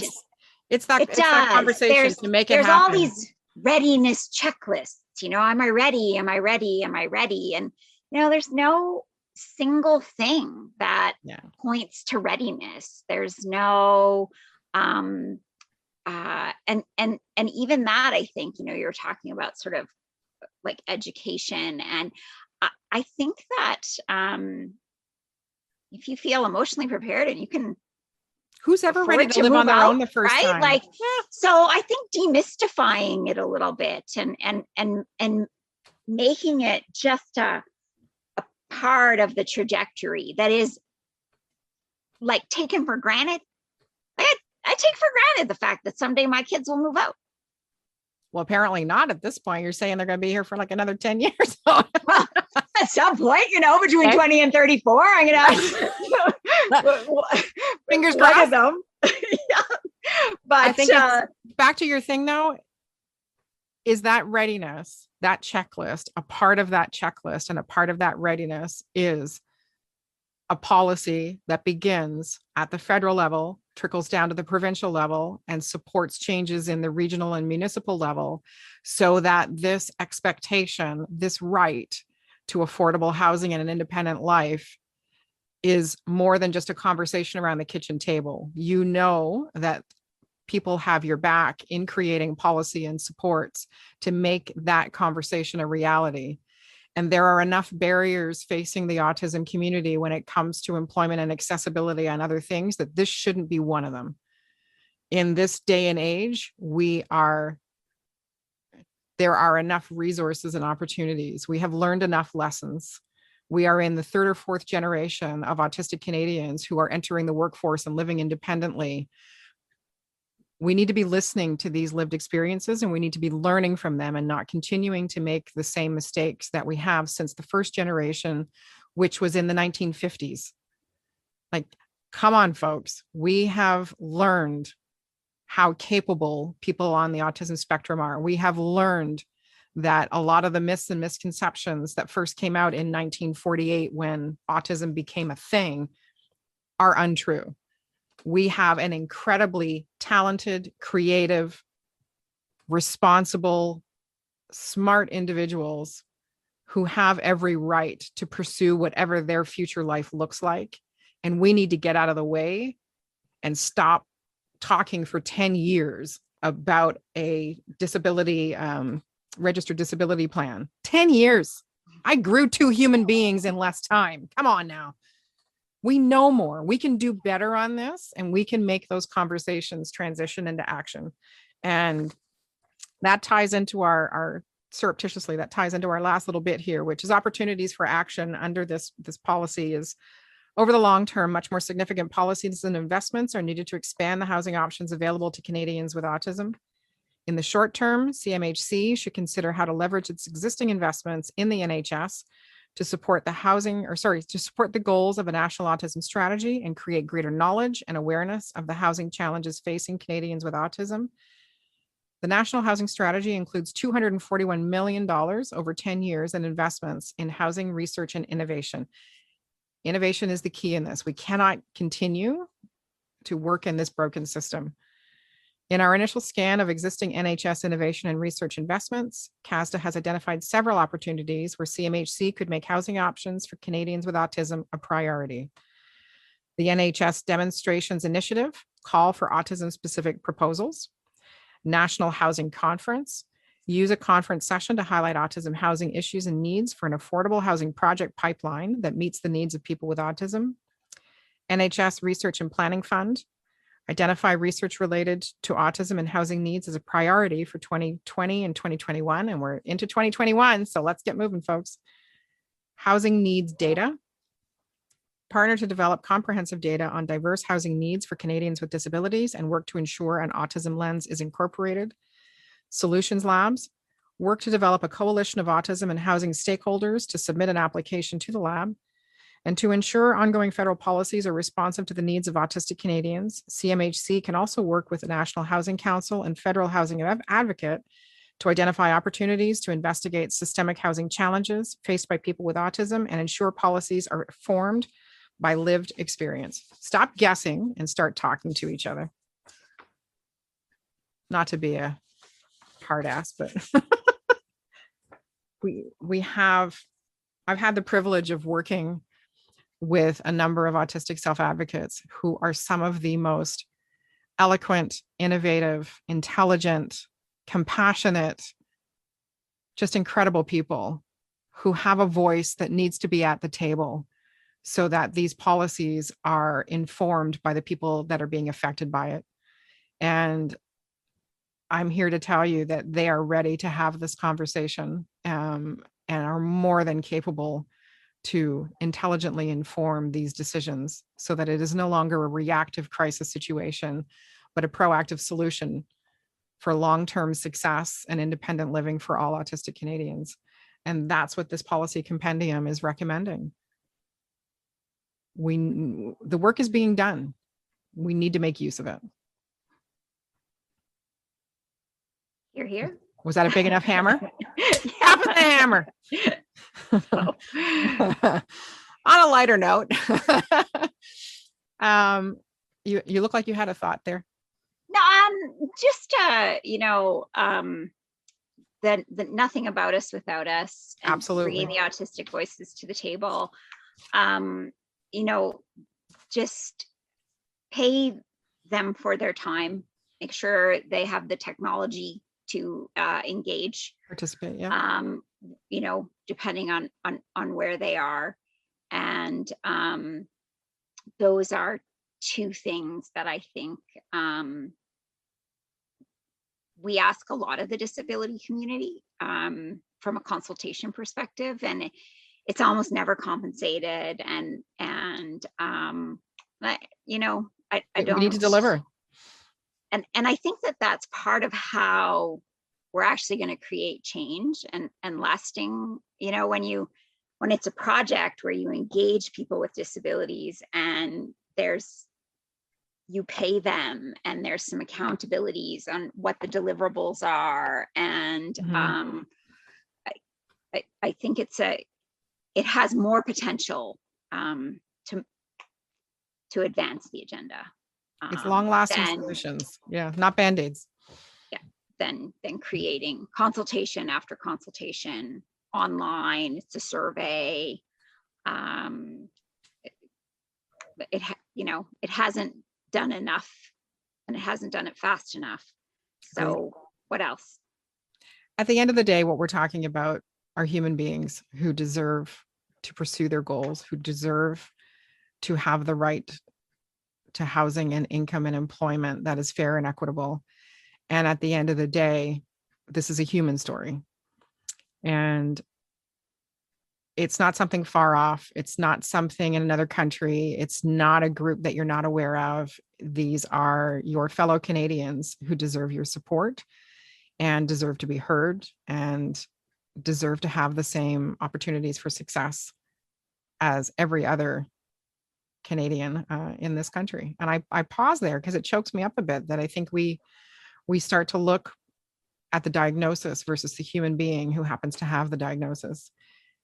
it's that conversation to make it happen. There's all these readiness checklists. Am I ready? Am I ready? Am I ready? And there's no single thing that points to readiness. There's no and even that, I think, you're talking about sort of like education. And I think that if you feel emotionally prepared and you can, who's ever ready to live on their own the first time? Like, so I think demystifying it a little bit and making it just a part of the trajectory that is like taken for granted. I take for granted the fact that someday my kids will move out. Well, apparently not at this point. You're saying they're going to be here for like another 10 years. Well, at some point, between 20 and 34, I'm going to fingers crossed them. Yeah. But I think back to your thing though, is that readiness, that checklist, a part of that checklist and a part of that readiness is a policy that begins at the federal level, trickles down to the provincial level, and supports changes in the regional and municipal level, so that this expectation, this right to affordable housing and an independent life is more than just a conversation around the kitchen table. That people have your back in creating policy and supports to make that conversation a reality. And there are enough barriers facing the autism community when it comes to employment and accessibility and other things that this shouldn't be one of them. In this day and age, there are enough resources and opportunities. We have learned enough lessons. We are in the third or fourth generation of autistic Canadians who are entering the workforce and living independently. We need to be listening to these lived experiences, and we need to be learning from them and not continuing to make the same mistakes that we have since the first generation, which was in the 1950s. Like, come on, folks. We have learned how capable people on the autism spectrum are. We have learned that a lot of the myths and misconceptions that first came out in 1948 when autism became a thing are untrue. We have an incredibly talented, creative, responsible, smart individuals who have every right to pursue whatever their future life looks like. And we need to get out of the way and stop talking for 10 years about a disability, registered disability plan. 10 years. I grew 2 human beings in less time. Come on now. We know more. We can do better on this, and we can make those conversations transition into action. And that ties into our surreptitiously, that ties into our last little bit here, which is opportunities for action under this policy is over the long term, much more significant policies and investments are needed to expand the housing options available to Canadians with autism. In the short term, CMHC should consider how to leverage its existing investments in the NHS to support to support the goals of a national autism strategy and create greater knowledge and awareness of the housing challenges facing Canadians with autism. The National Housing Strategy includes $241 million over 10 years in investments in housing research and innovation. Innovation is the key in this. We cannot continue to work in this broken system. In our initial scan of existing NHS innovation and research investments, CASDA has identified several opportunities where CMHC could make housing options for Canadians with autism a priority. The NHS Demonstrations Initiative, Call for Autism-Specific Proposals, National Housing Conference, use a conference session to highlight autism housing issues and needs for an affordable housing project pipeline that meets the needs of people with autism. NHS Research and Planning Fund, identify research related to autism and housing needs as a priority for 2020 and 2021, and we're into 2021, so let's get moving, folks. Housing needs data, partner to develop comprehensive data on diverse housing needs for Canadians with disabilities and work to ensure an autism lens is incorporated. Solutions Labs, work to develop a coalition of autism and housing stakeholders to submit an application to the lab. And to ensure ongoing federal policies are responsive to the needs of autistic Canadians, CMHC can also work with the National Housing Council and Federal Housing Advocate to identify opportunities to investigate systemic housing challenges faced by people with autism and ensure policies are formed by lived experience. Stop guessing and start talking to each other. Not to be a hard ass, but I've had the privilege of working with a number of autistic self-advocates who are some of the most eloquent, innovative, intelligent, compassionate, just incredible people who have a voice that needs to be at the table so that these policies are informed by the people that are being affected by it. And I'm here to tell you that they are ready to have this conversation and are more than capable to intelligently inform these decisions so that it is no longer a reactive crisis situation, but a proactive solution for long-term success and independent living for all autistic Canadians. And that's what this policy compendium is recommending. The work is being done. We need to make use of it. You're here. Was that a big enough hammer? Tap the hammer. On a lighter note, you look like you had a thought there. No, just that nothing about us without us. And absolutely, bringing the autistic voices to the table. Just pay them for their time. Make sure they have the technology to engage, participate, yeah. Depending on where they are. And those are two things that I think we ask a lot of the disability community from a consultation perspective, and it's almost never compensated. And I don't. We need to deliver. And I think that that's part of how we're actually going to create change and lasting, when it's a project where you engage people with disabilities and you pay them and there's some accountabilities on what the deliverables are. And I think it has more potential to advance the agenda. It's long-lasting solutions. Yeah, not Band-Aids. Yeah, than creating consultation after consultation online. It's a survey. It hasn't done enough, and it hasn't done it fast enough. So what else? At the end of the day, what we're talking about are human beings who deserve to pursue their goals, who deserve to have the right to housing and income and employment that is fair and equitable. And at the end of the day, this is a human story. And it's not something far off. It's not something in another country. It's not a group that you're not aware of. These are your fellow Canadians who deserve your support and deserve to be heard. And deserve to have the same opportunities for success as every other Canadian in this country. And I pause there because it chokes me up a bit that I think we start to look at the diagnosis versus the human being who happens to have the diagnosis.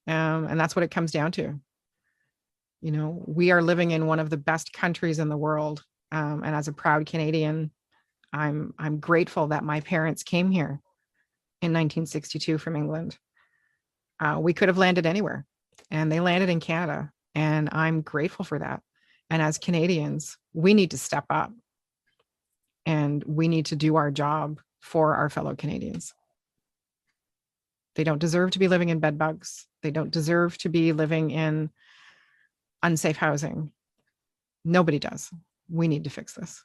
And that's what it comes down to. You know, we are living in one of the best countries in the world. And as a proud Canadian, I'm grateful that my parents came here in 1962 from England. We could have landed anywhere, and they landed in Canada, and I'm grateful for that. And as Canadians, we need to step up, and we need to do our job for our fellow Canadians. They don't deserve to be living in bed bugs. They don't deserve to be living in unsafe housing. Nobody does. We need to fix this.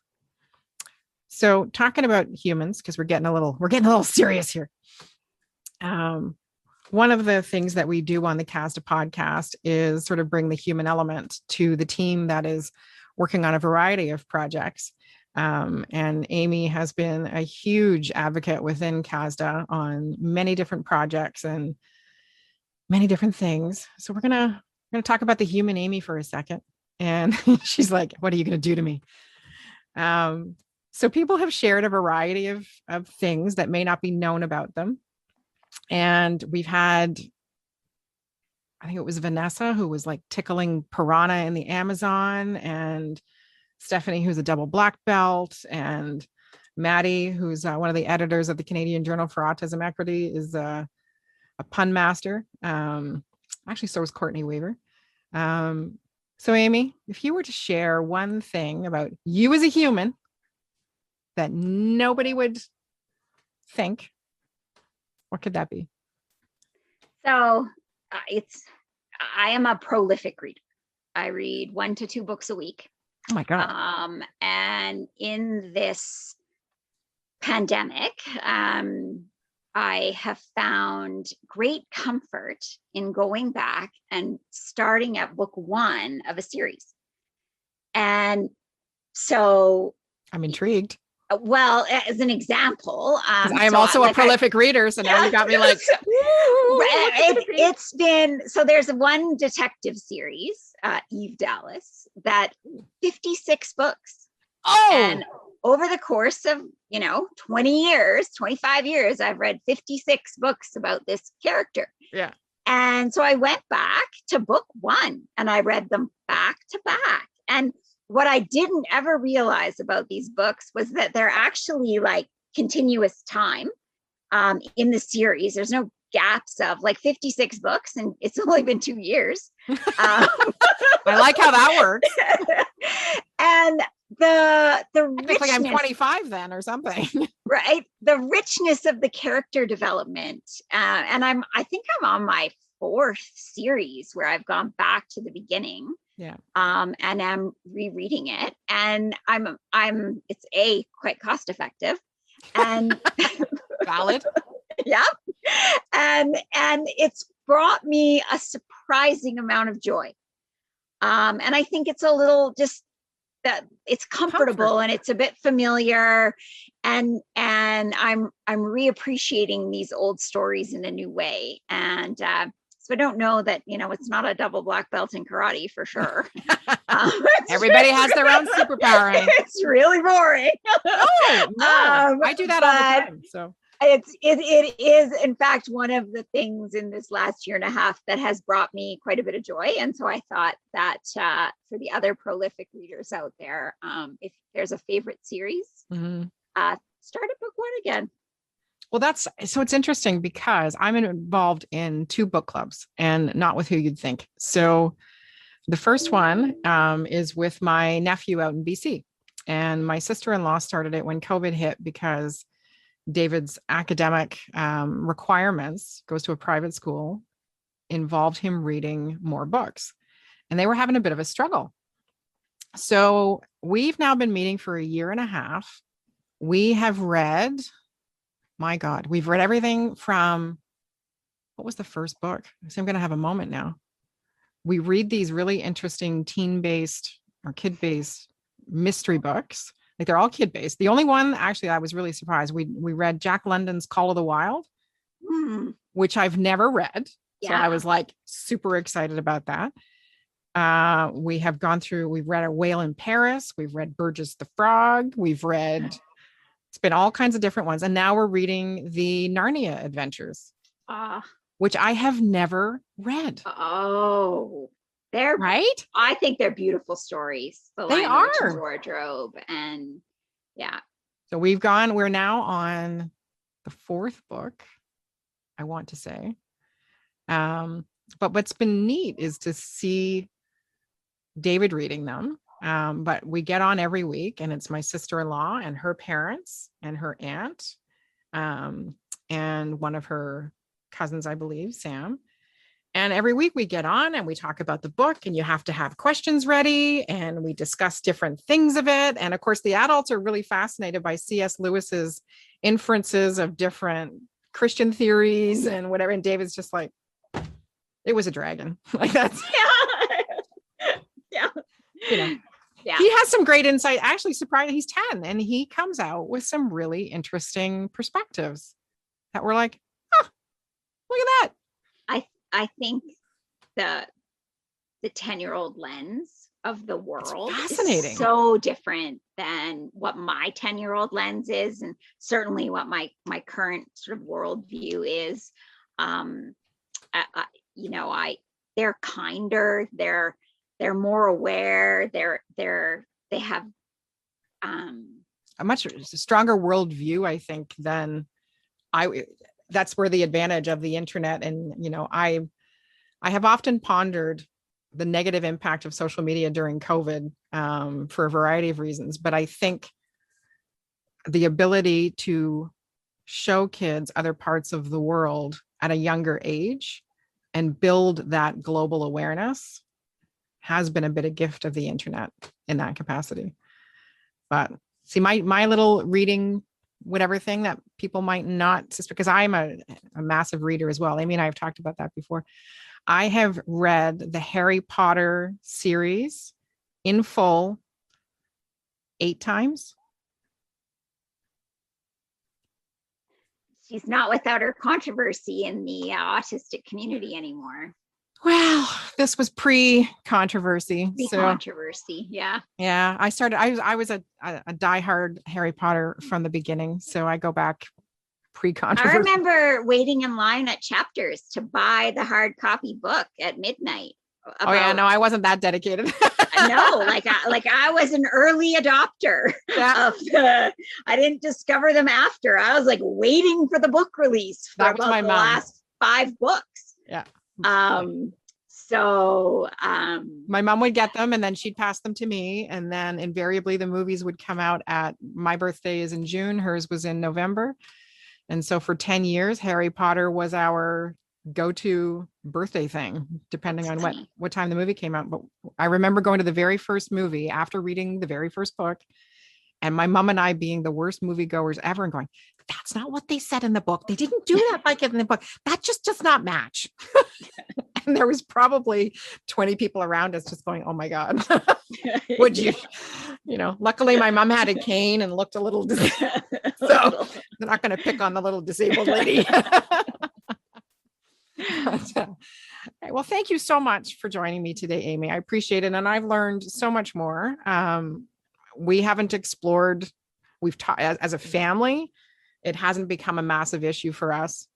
So talking about humans, because we're getting a little serious here. One of the things that we do on the CASDA podcast is sort of bring the human element to the team that is working on a variety of projects. And Amy has been a huge advocate within CASDA on many different projects and many different things. So we're gonna talk about the human Amy for a second. And she's like, "What are you gonna do to me?" So people have shared a variety of things that may not be known about them. And we've had, I think it was Vanessa who was like tickling piranha in the Amazon, and Stephanie, who's a double black belt, and Maddie, who's one of the editors of the Canadian Journal for Autism Equity, is a pun master. Actually, so was Courtney Weaver. So Amy, if you were to share one thing about you as a human that nobody would think, what could that be? So I am a prolific reader. I read 1 to 2 books a week. Oh my God. And in this pandemic, I have found great comfort in going back and starting at book 1 of a series. And so I'm intrigued. Well, as an example, I am also a prolific reader, so now you got me like, it's been, so there's one detective series, Eve Dallas, that 56 books. Oh, and over the course of 20 years, 25 years, I've read 56 books about this character. Yeah. And so I went back to book 1 and I read them back to back. And what I didn't ever realize about these books was that they're actually like continuous time in the series. There's no gaps of like 56 books, and it's only been 2 years. I like how that works. And the richness, I'm 25 then or something. Right? The richness of the character development. And I think I'm on my 4th series where I've gone back to the beginning. Yeah. And I'm rereading it, and it's quite cost effective, and valid. Yeah. And it's brought me a surprising amount of joy. And I think it's a little just that it's comfortable and it's a bit familiar, and I'm reappreciating these old stories in a new way. And so I don't know that, it's not a double black belt in karate for sure. Everybody has their own superpower. It's really boring. Oh, no. I do that all the time. So it is, in fact, one of the things in this last year and a half that has brought me quite a bit of joy. And so I thought that for the other prolific readers out there, if there's a favorite series, start at book 1 again. Well, it's interesting because I'm involved in 2 book clubs, and not with who you'd think. So the first one is with my nephew out in BC, and my sister-in-law started it when COVID hit because David's academic requirements, goes to a private school, involved him reading more books, and they were having a bit of a struggle. So we've now been meeting for a year and a half. We have read, my God, we've read everything from, what was the first book? So I'm going to have a moment now. We read these really interesting teen-based or kid-based mystery books. Like they're all kid-based. The only one, actually, I was really surprised. We read Jack London's Call of the Wild. which I've never read. So Yeah. I was like super excited about that. We've read A Whale in Paris. We've read Burgess the Frog. It's been all kinds of different ones. And now we're reading the Narnia Adventures, which I have never read. Oh, right? I think they're beautiful stories. The They Lion, the Witch, and are. Wardrobe. And yeah. So we're now on the fourth book, I want to say. But what's been neat is to see David reading them. But we get on every week, and it's my sister-in-law and her parents and her aunt, and one of her cousins, I believe, Sam. And every week we get on and we talk about the book, and you have to have questions ready, and we discuss different things of it. And of course, the adults are really fascinated by C.S. Lewis's inferences of different Christian theories and whatever. And David's just like, it was a dragon. Like that's yeah. Yeah. He has some great insight. Actually, surprised he's 10 and he comes out with some really interesting perspectives that we're like, oh, look at that. I think the 10-year-old lens of the world is so different than what my 10-year-old lens is, and certainly what my current sort of worldview is. They're kinder, they're more aware, they have a much stronger worldview, I think, than that's where the advantage of the internet. And, I have often pondered the negative impact of social media during COVID for a variety of reasons. But I think the ability to show kids other parts of the world at a younger age and build that global awareness has been a bit of gift of the internet in that capacity. But see, my little reading whatever thing that people might not, just because I'm a massive reader as well. Amy and I have talked about that before. I have read the Harry Potter series in full 8 times. She's not without her controversy in the autistic community anymore. Well, this was pre-controversy. Pre-controversy, yeah. Yeah, I was a diehard Harry Potter from the beginning, so I go back pre-controversy. I remember waiting in line at Chapters to buy the hard copy book at midnight. Oh yeah, no, I wasn't that dedicated. No, I was an early adopter of I didn't discover them after. I was like waiting for the book release for about the last 5 books. Yeah. My mom would get them and then she'd pass them to me, and then invariably the movies would come out at my birthday is in June, hers was in November. And so for 10 years, Harry Potter was our go-to birthday thing, depending on what time the movie came out. But I remember going to the very first movie after reading the very first book, and my mom and I being the worst moviegoers ever and going, that's not what they said in the book. They didn't do that like it in the book. That just does not match. And there was probably 20 people around us just going, oh my God, would you, luckily my mom had a cane and looked a little, so they're not going to pick on the little disabled lady. Well, thank you so much for joining me today, Amy. I appreciate it. And I've learned so much more. We haven't explored, we've taught as a family, it hasn't become a massive issue for us.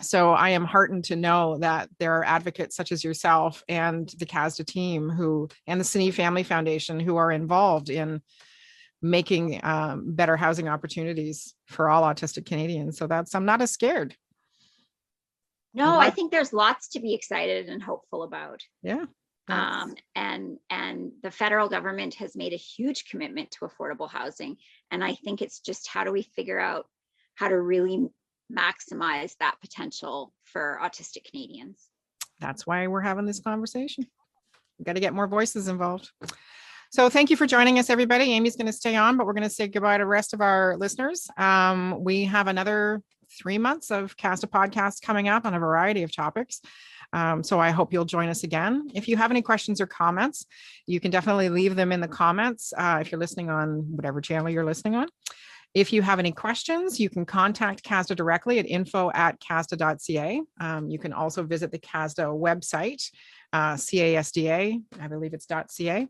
So I am heartened to know that there are advocates such as yourself and the CASDA team and the CNE Family Foundation who are involved in making better housing opportunities for all autistic Canadians. So I'm not as scared. No, I think there's lots to be excited and hopeful about. Yeah. And the federal government has made a huge commitment to affordable housing. And I think it's just, how do we figure out how to really maximize that potential for autistic Canadians? That's why we're having this conversation. We've got to get more voices involved. So thank you for joining us, everybody. Amy's going to stay on, but we're going to say goodbye to the rest of our listeners. We have another 3 months of CASDA podcasts coming up on a variety of topics. So I hope you'll join us again. If you have any questions or comments, you can definitely leave them in the comments if you're listening on whatever channel you're listening on. If you have any questions, you can contact CASDA directly at info@casda.ca. You can also visit the CASDA website, CASDA, I believe it's .ca,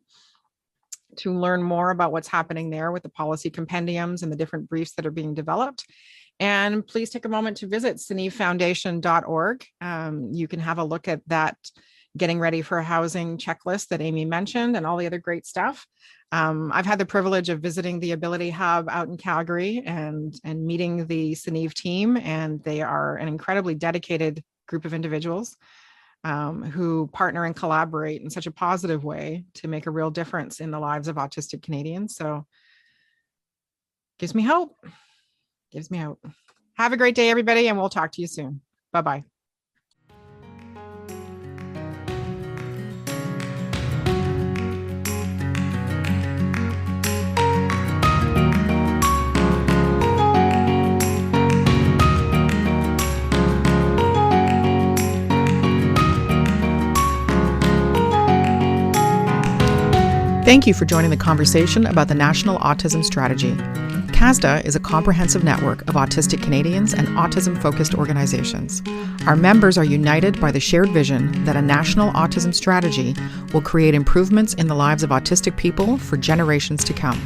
to learn more about what's happening there with the policy compendiums and the different briefs that are being developed. And please take a moment to visit CNEVeFoundation.org. You can have a look at that getting ready for housing checklist that Amy mentioned and all the other great stuff. I've had the privilege of visiting the Ability Hub out in Calgary and meeting the CNEV team, and they are an incredibly dedicated group of individuals who partner and collaborate in such a positive way to make a real difference in the lives of autistic Canadians. So gives me hope. Gives me hope. Have a great day, everybody, and we'll talk to you soon. Bye-bye. Thank you for joining the conversation about the National Autism Strategy. CASDA is a comprehensive network of autistic Canadians and autism-focused organizations. Our members are united by the shared vision that a national autism strategy will create improvements in the lives of autistic people for generations to come.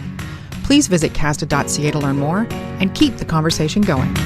Please visit casda.ca to learn more and keep the conversation going.